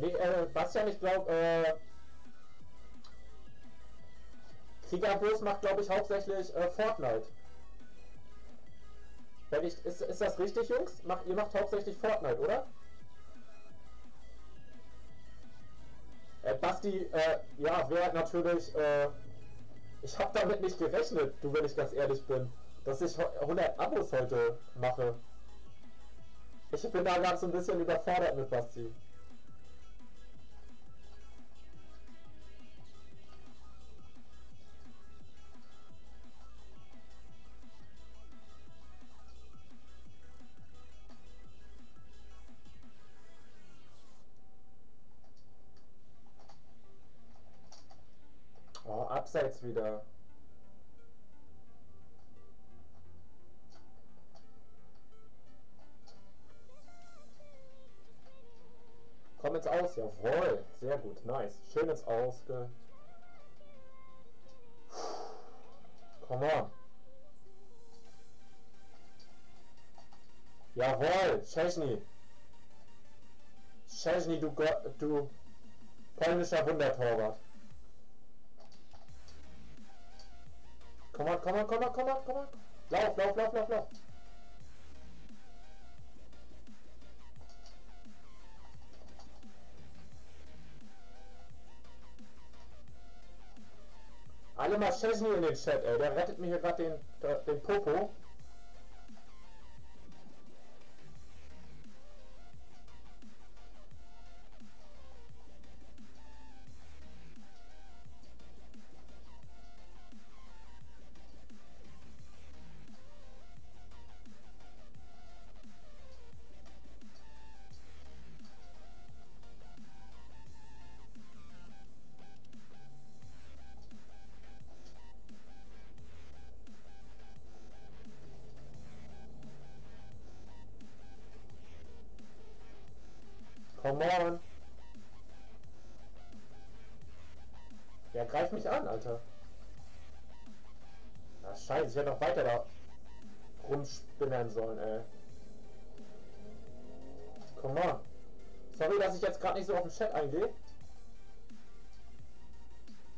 Nee, Bastian, ich glaube, Kriegerbrust macht, glaube ich, hauptsächlich Fortnite. Ist das richtig, Jungs? Ihr macht hauptsächlich Fortnite, oder? Basti, ja, wäre natürlich, ich habe damit nicht gerechnet, du, wenn ich ganz ehrlich bin, dass ich 100 Abos heute mache. Ich bin da gerade so ein bisschen überfordert mit Basti. Oh, abseits wieder. Komm ins Aus, jawohl. Sehr gut, nice. Schön ins Aus. Come on. Jawohl, Szczęsny. Szczęsny, du polnischer Wundertorwart. Komm on, komm on, komm on, komm on, komm on. Lauf, lauf, lauf, lauf, lauf. Alle mal Szczęsny in den Chat, ey. Der rettet mir hier gerade den Popo. Come on. Ja, greif mich an, Alter. Ah, scheiße, ich hätte noch weiter da rumspinnern sollen, ey. Come on. Sorry, dass ich jetzt gerade nicht so auf den Chat eingehe.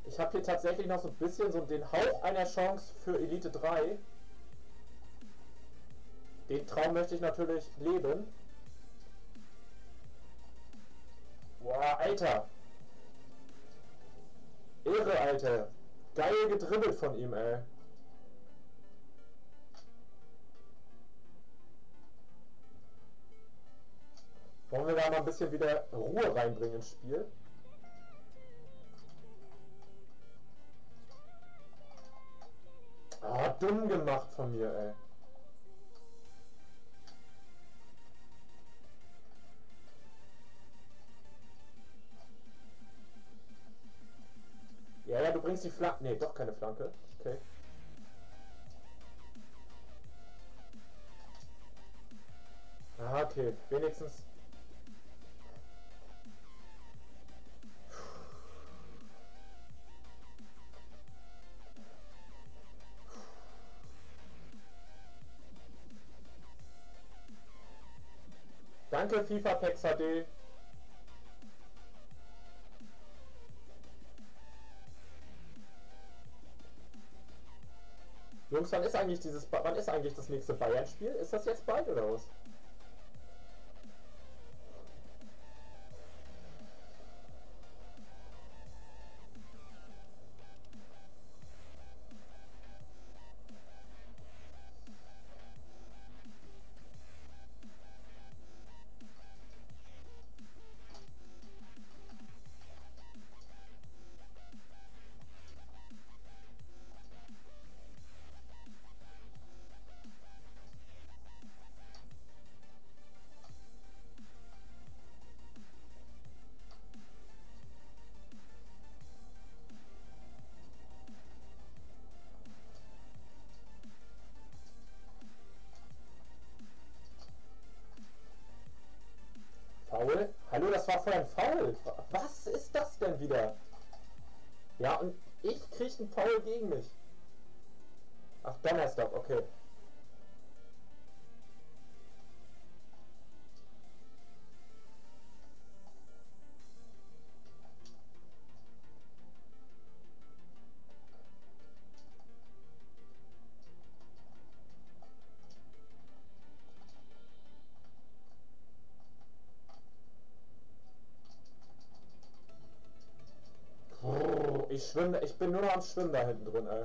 Ich habe hier tatsächlich noch so ein bisschen so den Hauch einer Chance für Elite 3. Den Traum möchte ich natürlich leben. Boah, Alter. Irre, Alter. Geil gedribbelt von ihm, ey. Wollen wir da mal ein bisschen wieder Ruhe reinbringen ins Spiel? Ah, dumm gemacht von mir, ey. Ja, ja, du bringst die Flanke. Nee, doch keine Flanke. Okay. Ah, okay. Wenigstens. Danke, FIFA Pex HD. Jo, Jungs, wann ist eigentlich das nächste Bayern-Spiel? Ist das jetzt bald oder was? Faul? Hallo, das war vorher ein Foul. Was ist das denn wieder? Ja, und ich krieg einen Foul gegen mich. Ach, Donnerstag, okay. Ich bin nur noch am Schwimmen da hinten drin, ey.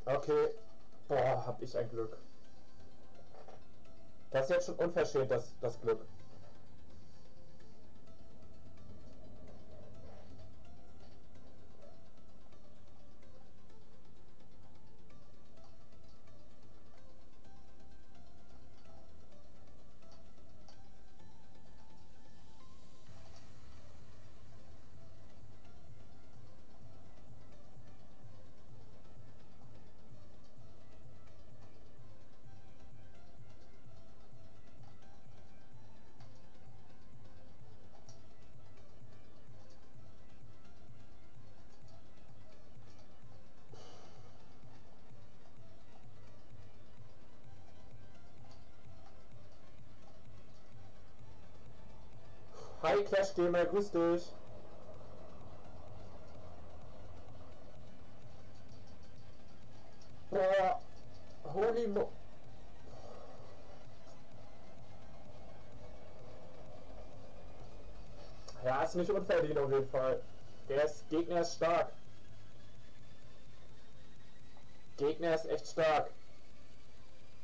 Okay. Boah, hab ich ein Glück. Das ist jetzt schon unverschämt, das Glück. Hi Clash Gamer, grüß dich. Boah, holy mo... Ja, ist nicht unverdient auf jeden Fall. Gegner ist stark. Gegner ist echt stark.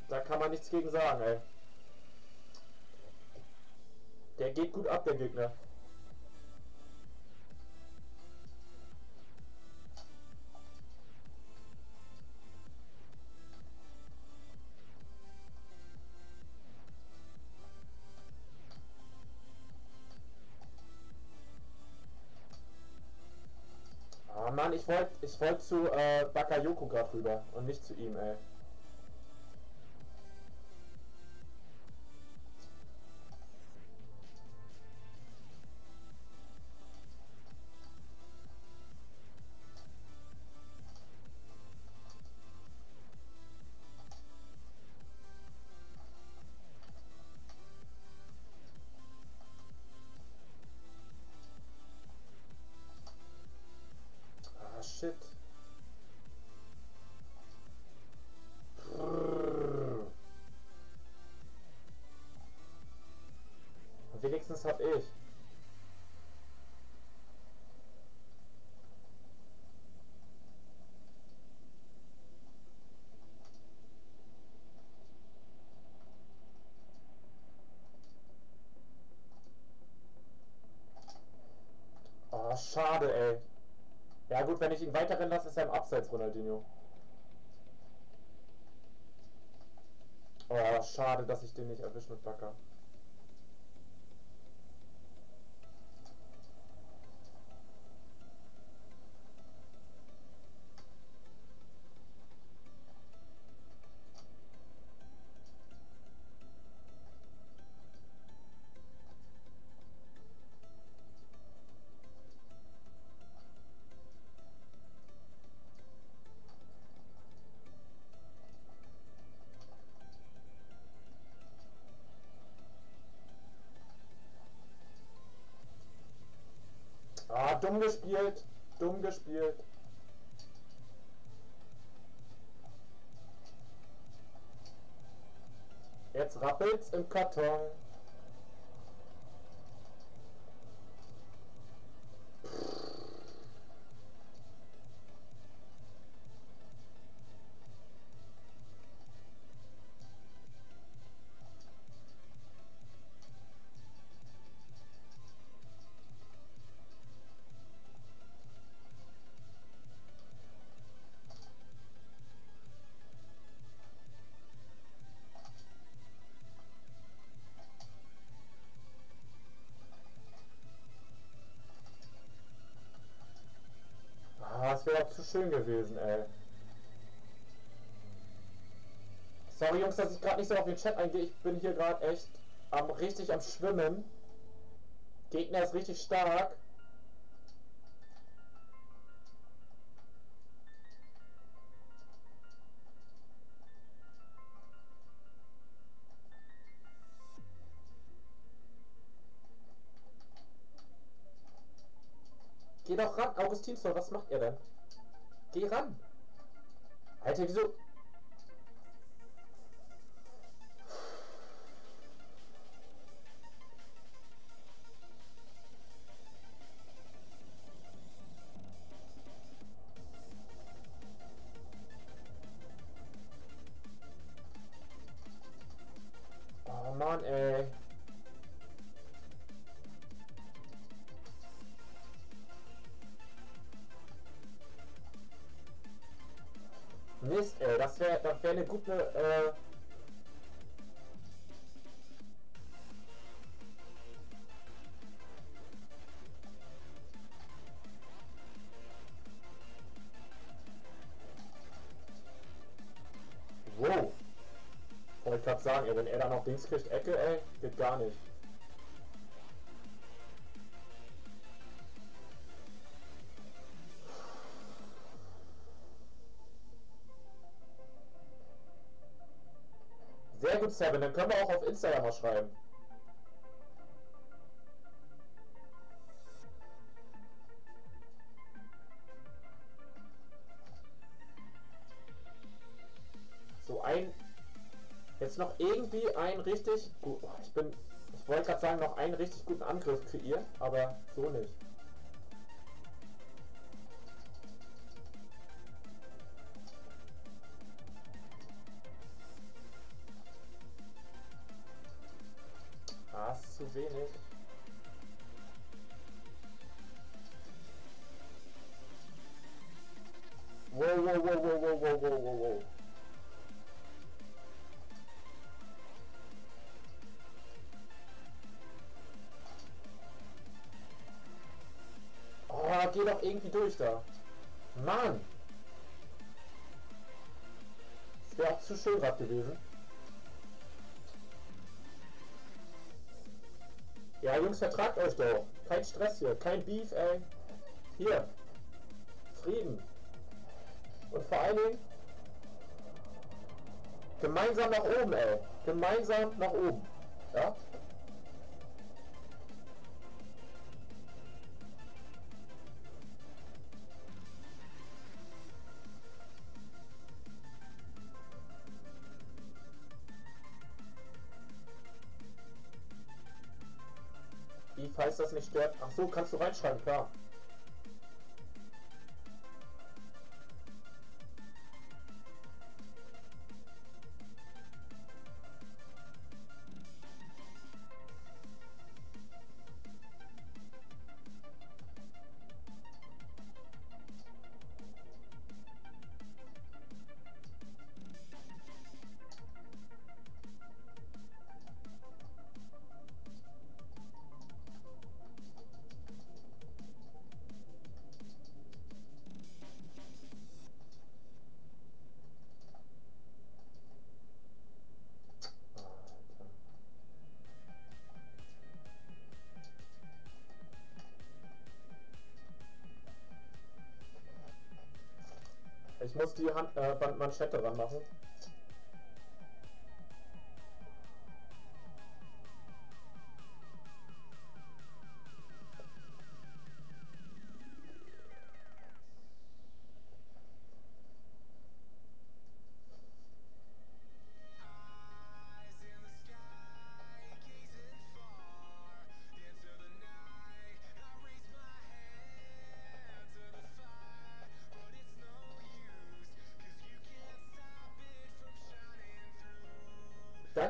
Da kann man nichts gegen sagen, ey. Der geht gut ab, der Gegner. Ah Mann, ich wollt zu Bakayoko gerade rüber und nicht zu ihm, ey. Ah, shit. Wenigstens hab ich. Oh, schade, ey. Ja gut, wenn ich ihn weiterrennen lasse, ist er im Abseits, Ronaldinho. Oh, schade, dass ich den nicht erwische mit Backer. Ah, dumm gespielt. Dumm gespielt. Rappelt's im Karton. Das wäre auch zu schön gewesen, ey. Sorry Jungs, dass ich gerade nicht so auf den Chat eingehe. Ich bin hier gerade echt richtig am Schwimmen. Gegner ist richtig stark. Geh doch ran, Augustinsson, was macht ihr denn? Geh ran! Alter, wieso? Oh Mann, ey. Mist, ey, das wär eine gute, Wow. Wollte ich gerade sagen, ey, wenn er dann noch Dings kriegt, Ecke, ey, geht gar nicht. Sehr gut, Seven, dann können wir auch auf Instagram mal schreiben. So jetzt noch irgendwie ein richtig gut. Ich wollte gerade sagen, noch einen richtig guten Angriff kreieren, aber so nicht. Ist zu wenig. Wow, wow, wow, wow, wow, wow, wow, wow, wow. Oh, geh doch irgendwie durch da. Mann! Das wäre auch zu schön gerade gewesen. Ja, Jungs, vertragt euch doch. Kein Stress hier, kein Beef, ey. Hier. Frieden. Und vor allen Dingen gemeinsam nach oben, ey. Gemeinsam nach oben. Ja? Wie, falls das nicht stört. Ach so, kannst du reinschreiben, klar. Ich muss die Manschette ranmachen.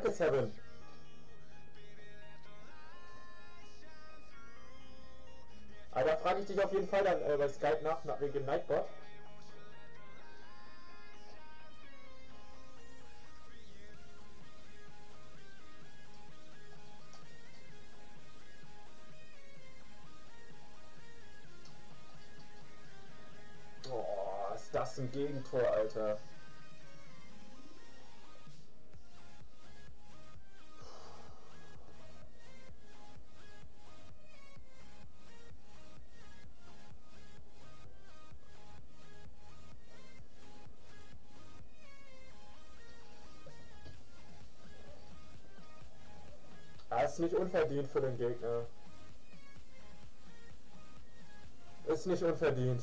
Danke, Seven. Aber da frage ich dich auf jeden Fall dann bei Skype nach wegen Nightbot. Oh, ist das ein Gegentor, Alter. Ist nicht unverdient für den Gegner. Ist nicht unverdient.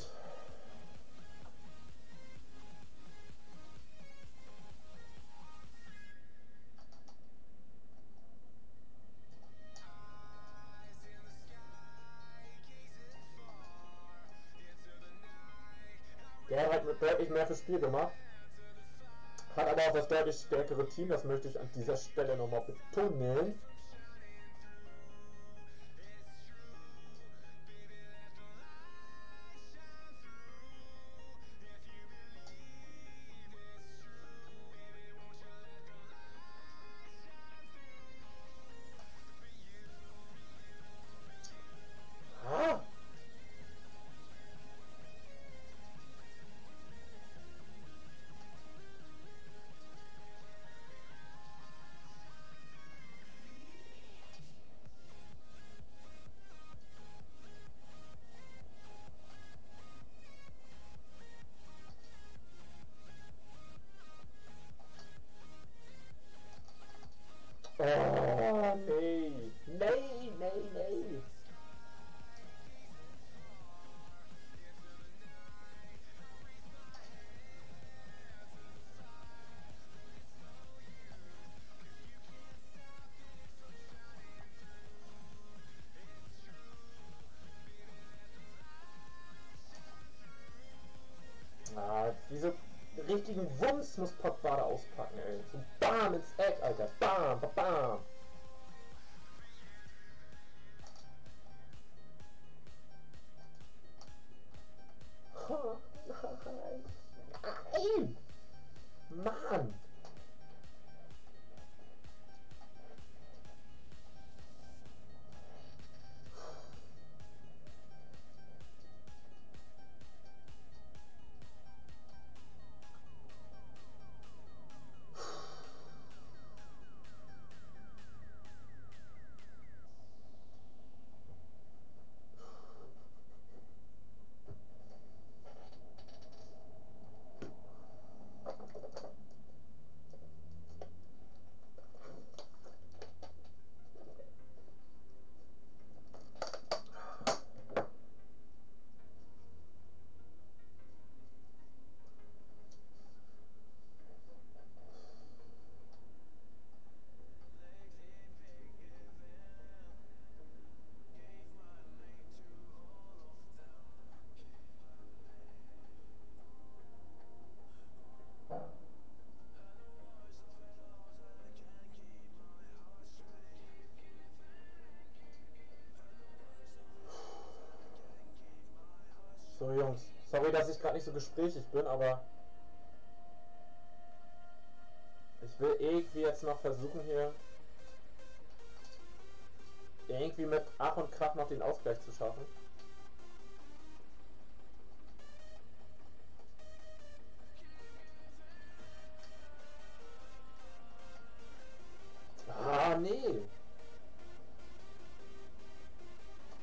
Der hat deutlich mehr fürs Spiel gemacht. Hat aber auch das deutlich stärkere Team, das möchte ich an dieser Stelle nochmal betonen. Oh, nee. Nee, nee, nee. Diese richtigen Wumms muss PodPack auspacken, ey. So BAM ins Eck, Alter. BAM, BAM, BAM. Oh, nein. Nein. Mann. So Jungs, sorry, dass ich gerade nicht so gesprächig bin, aber ich will irgendwie jetzt noch versuchen hier irgendwie mit Ach und Krach noch den Ausgleich zu schaffen. Ah, nee.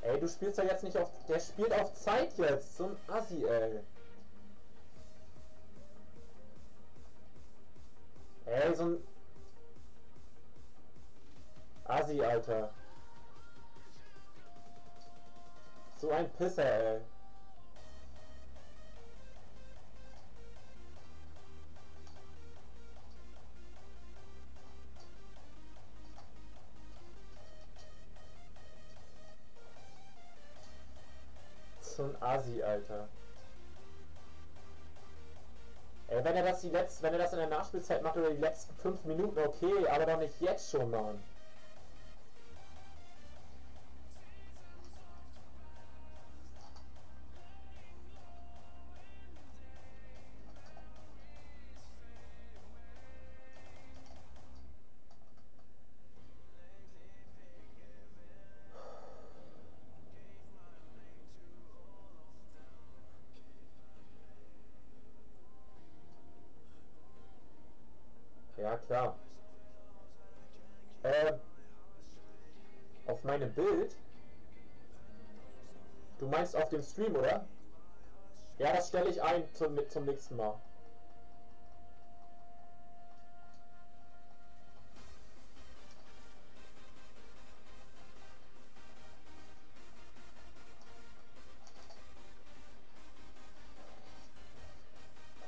Ey, du spielst ja jetzt nicht auf... Der spielt auf Zeit jetzt. So ein Assi, ey. Ey, so ein... Assi, Alter. So ein Pisser, ey. So ein Assi, Alter. Ey, wenn er das wenn er das in der Nachspielzeit macht oder die letzten 5 Minuten, okay, aber doch nicht jetzt schon, Mann. Ja, klar. Auf meinem Bild? Du meinst auf dem Stream, oder? Ja, das stelle ich ein zum nächsten Mal.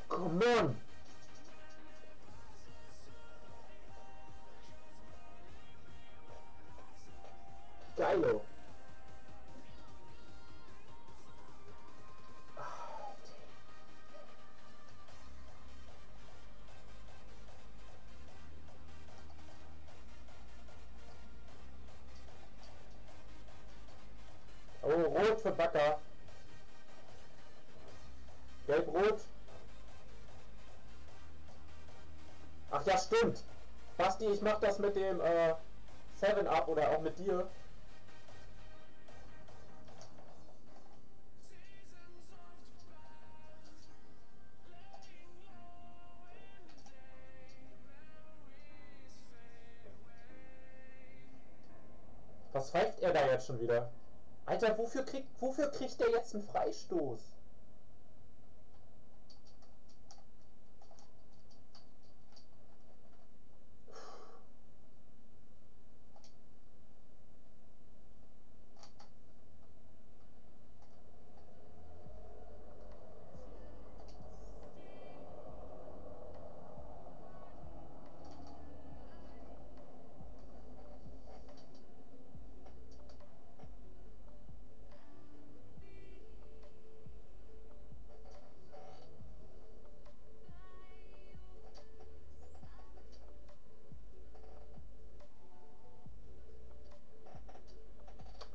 Come on! Geilo! Oh, rot für Backer. Gelb-rot. Ach ja, stimmt. Basti, ich mach das mit dem 7-Up oder auch mit dir. Was pfeift er da jetzt schon wieder? Alter, wofür kriegt der jetzt einen Freistoß?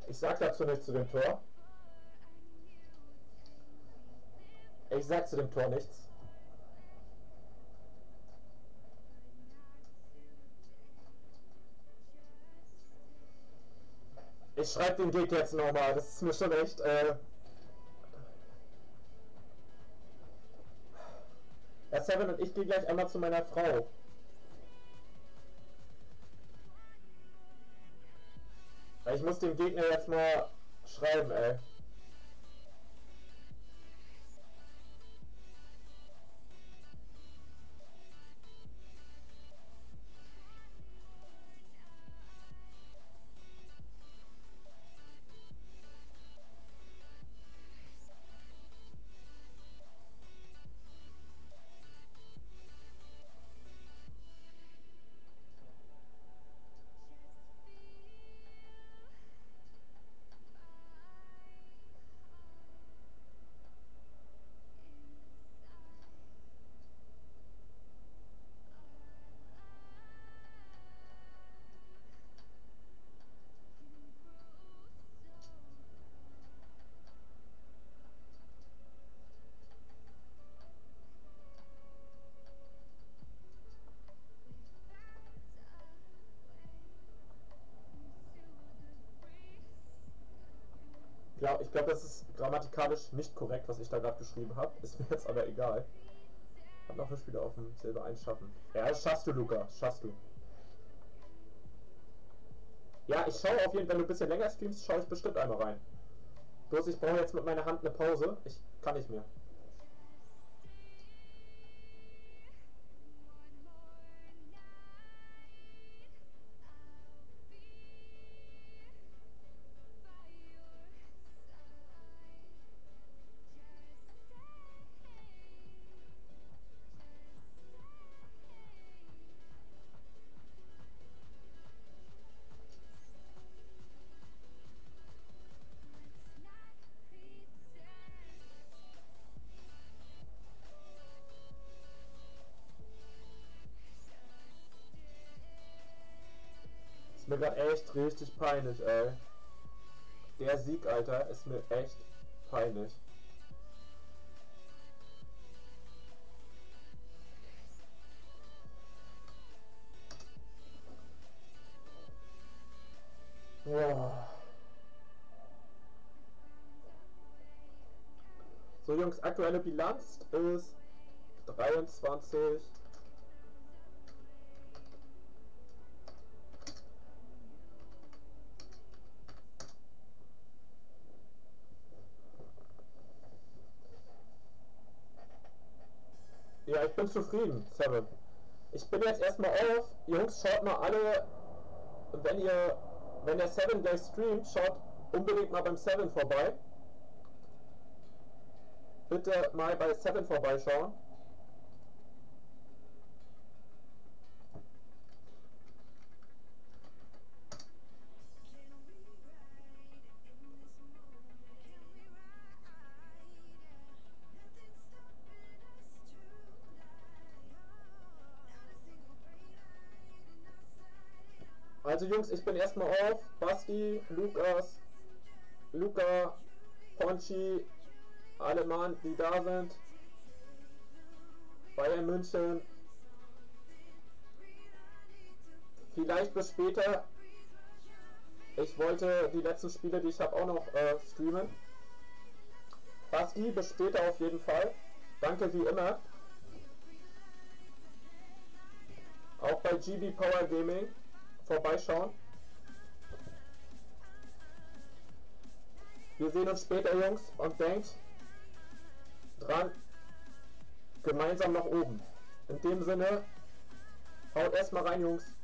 Ich sag dazu nichts zu dem Tor. Ich sag zu dem Tor nichts. Ich schreibe den Gig jetzt nochmal. Das ist mir schon echt. Ja, Seven und ich gehen gleich einmal zu meiner Frau. Ich muss dem Gegner jetzt mal schreiben, ey. Ich glaube, das ist grammatikalisch nicht korrekt, was ich da gerade geschrieben habe. Ist mir jetzt aber egal. Hab noch 5 Spiele auf dem Silber 1 schaffen. Ja, das schaffst du, Luca. Das schaffst du. Ja, ich schaue auf jeden Fall, wenn du ein bisschen länger streamst, schaue ich bestimmt einmal rein. Bloß ich brauche jetzt mit meiner Hand eine Pause. Ich kann nicht mehr. mir gerade echt richtig peinlich, ey. Der Sieg, Alter, ist mir echt peinlich. Boah. So Jungs, aktuelle Bilanz ist 23. Ja, ich bin zufrieden, Seven. Ich bin jetzt erstmal auf. Jungs, schaut mal alle, wenn der Seven gleich streamt, schaut unbedingt mal beim Seven vorbei. Bitte mal bei Seven vorbeischauen. Also Jungs, ich bin erstmal auf. Basti, Lukas, Luca, Ponchi, alle Mann, die da sind. Bayern München. Vielleicht bis später. Ich wollte die letzten Spiele, die ich habe, auch noch streamen. Basti, bis später auf jeden Fall. Danke wie immer. Auch bei GB Power Gaming vorbeischauen. Wir sehen uns später, Jungs, und denkt dran, gemeinsam nach oben. In dem Sinne, haut erstmal rein, Jungs.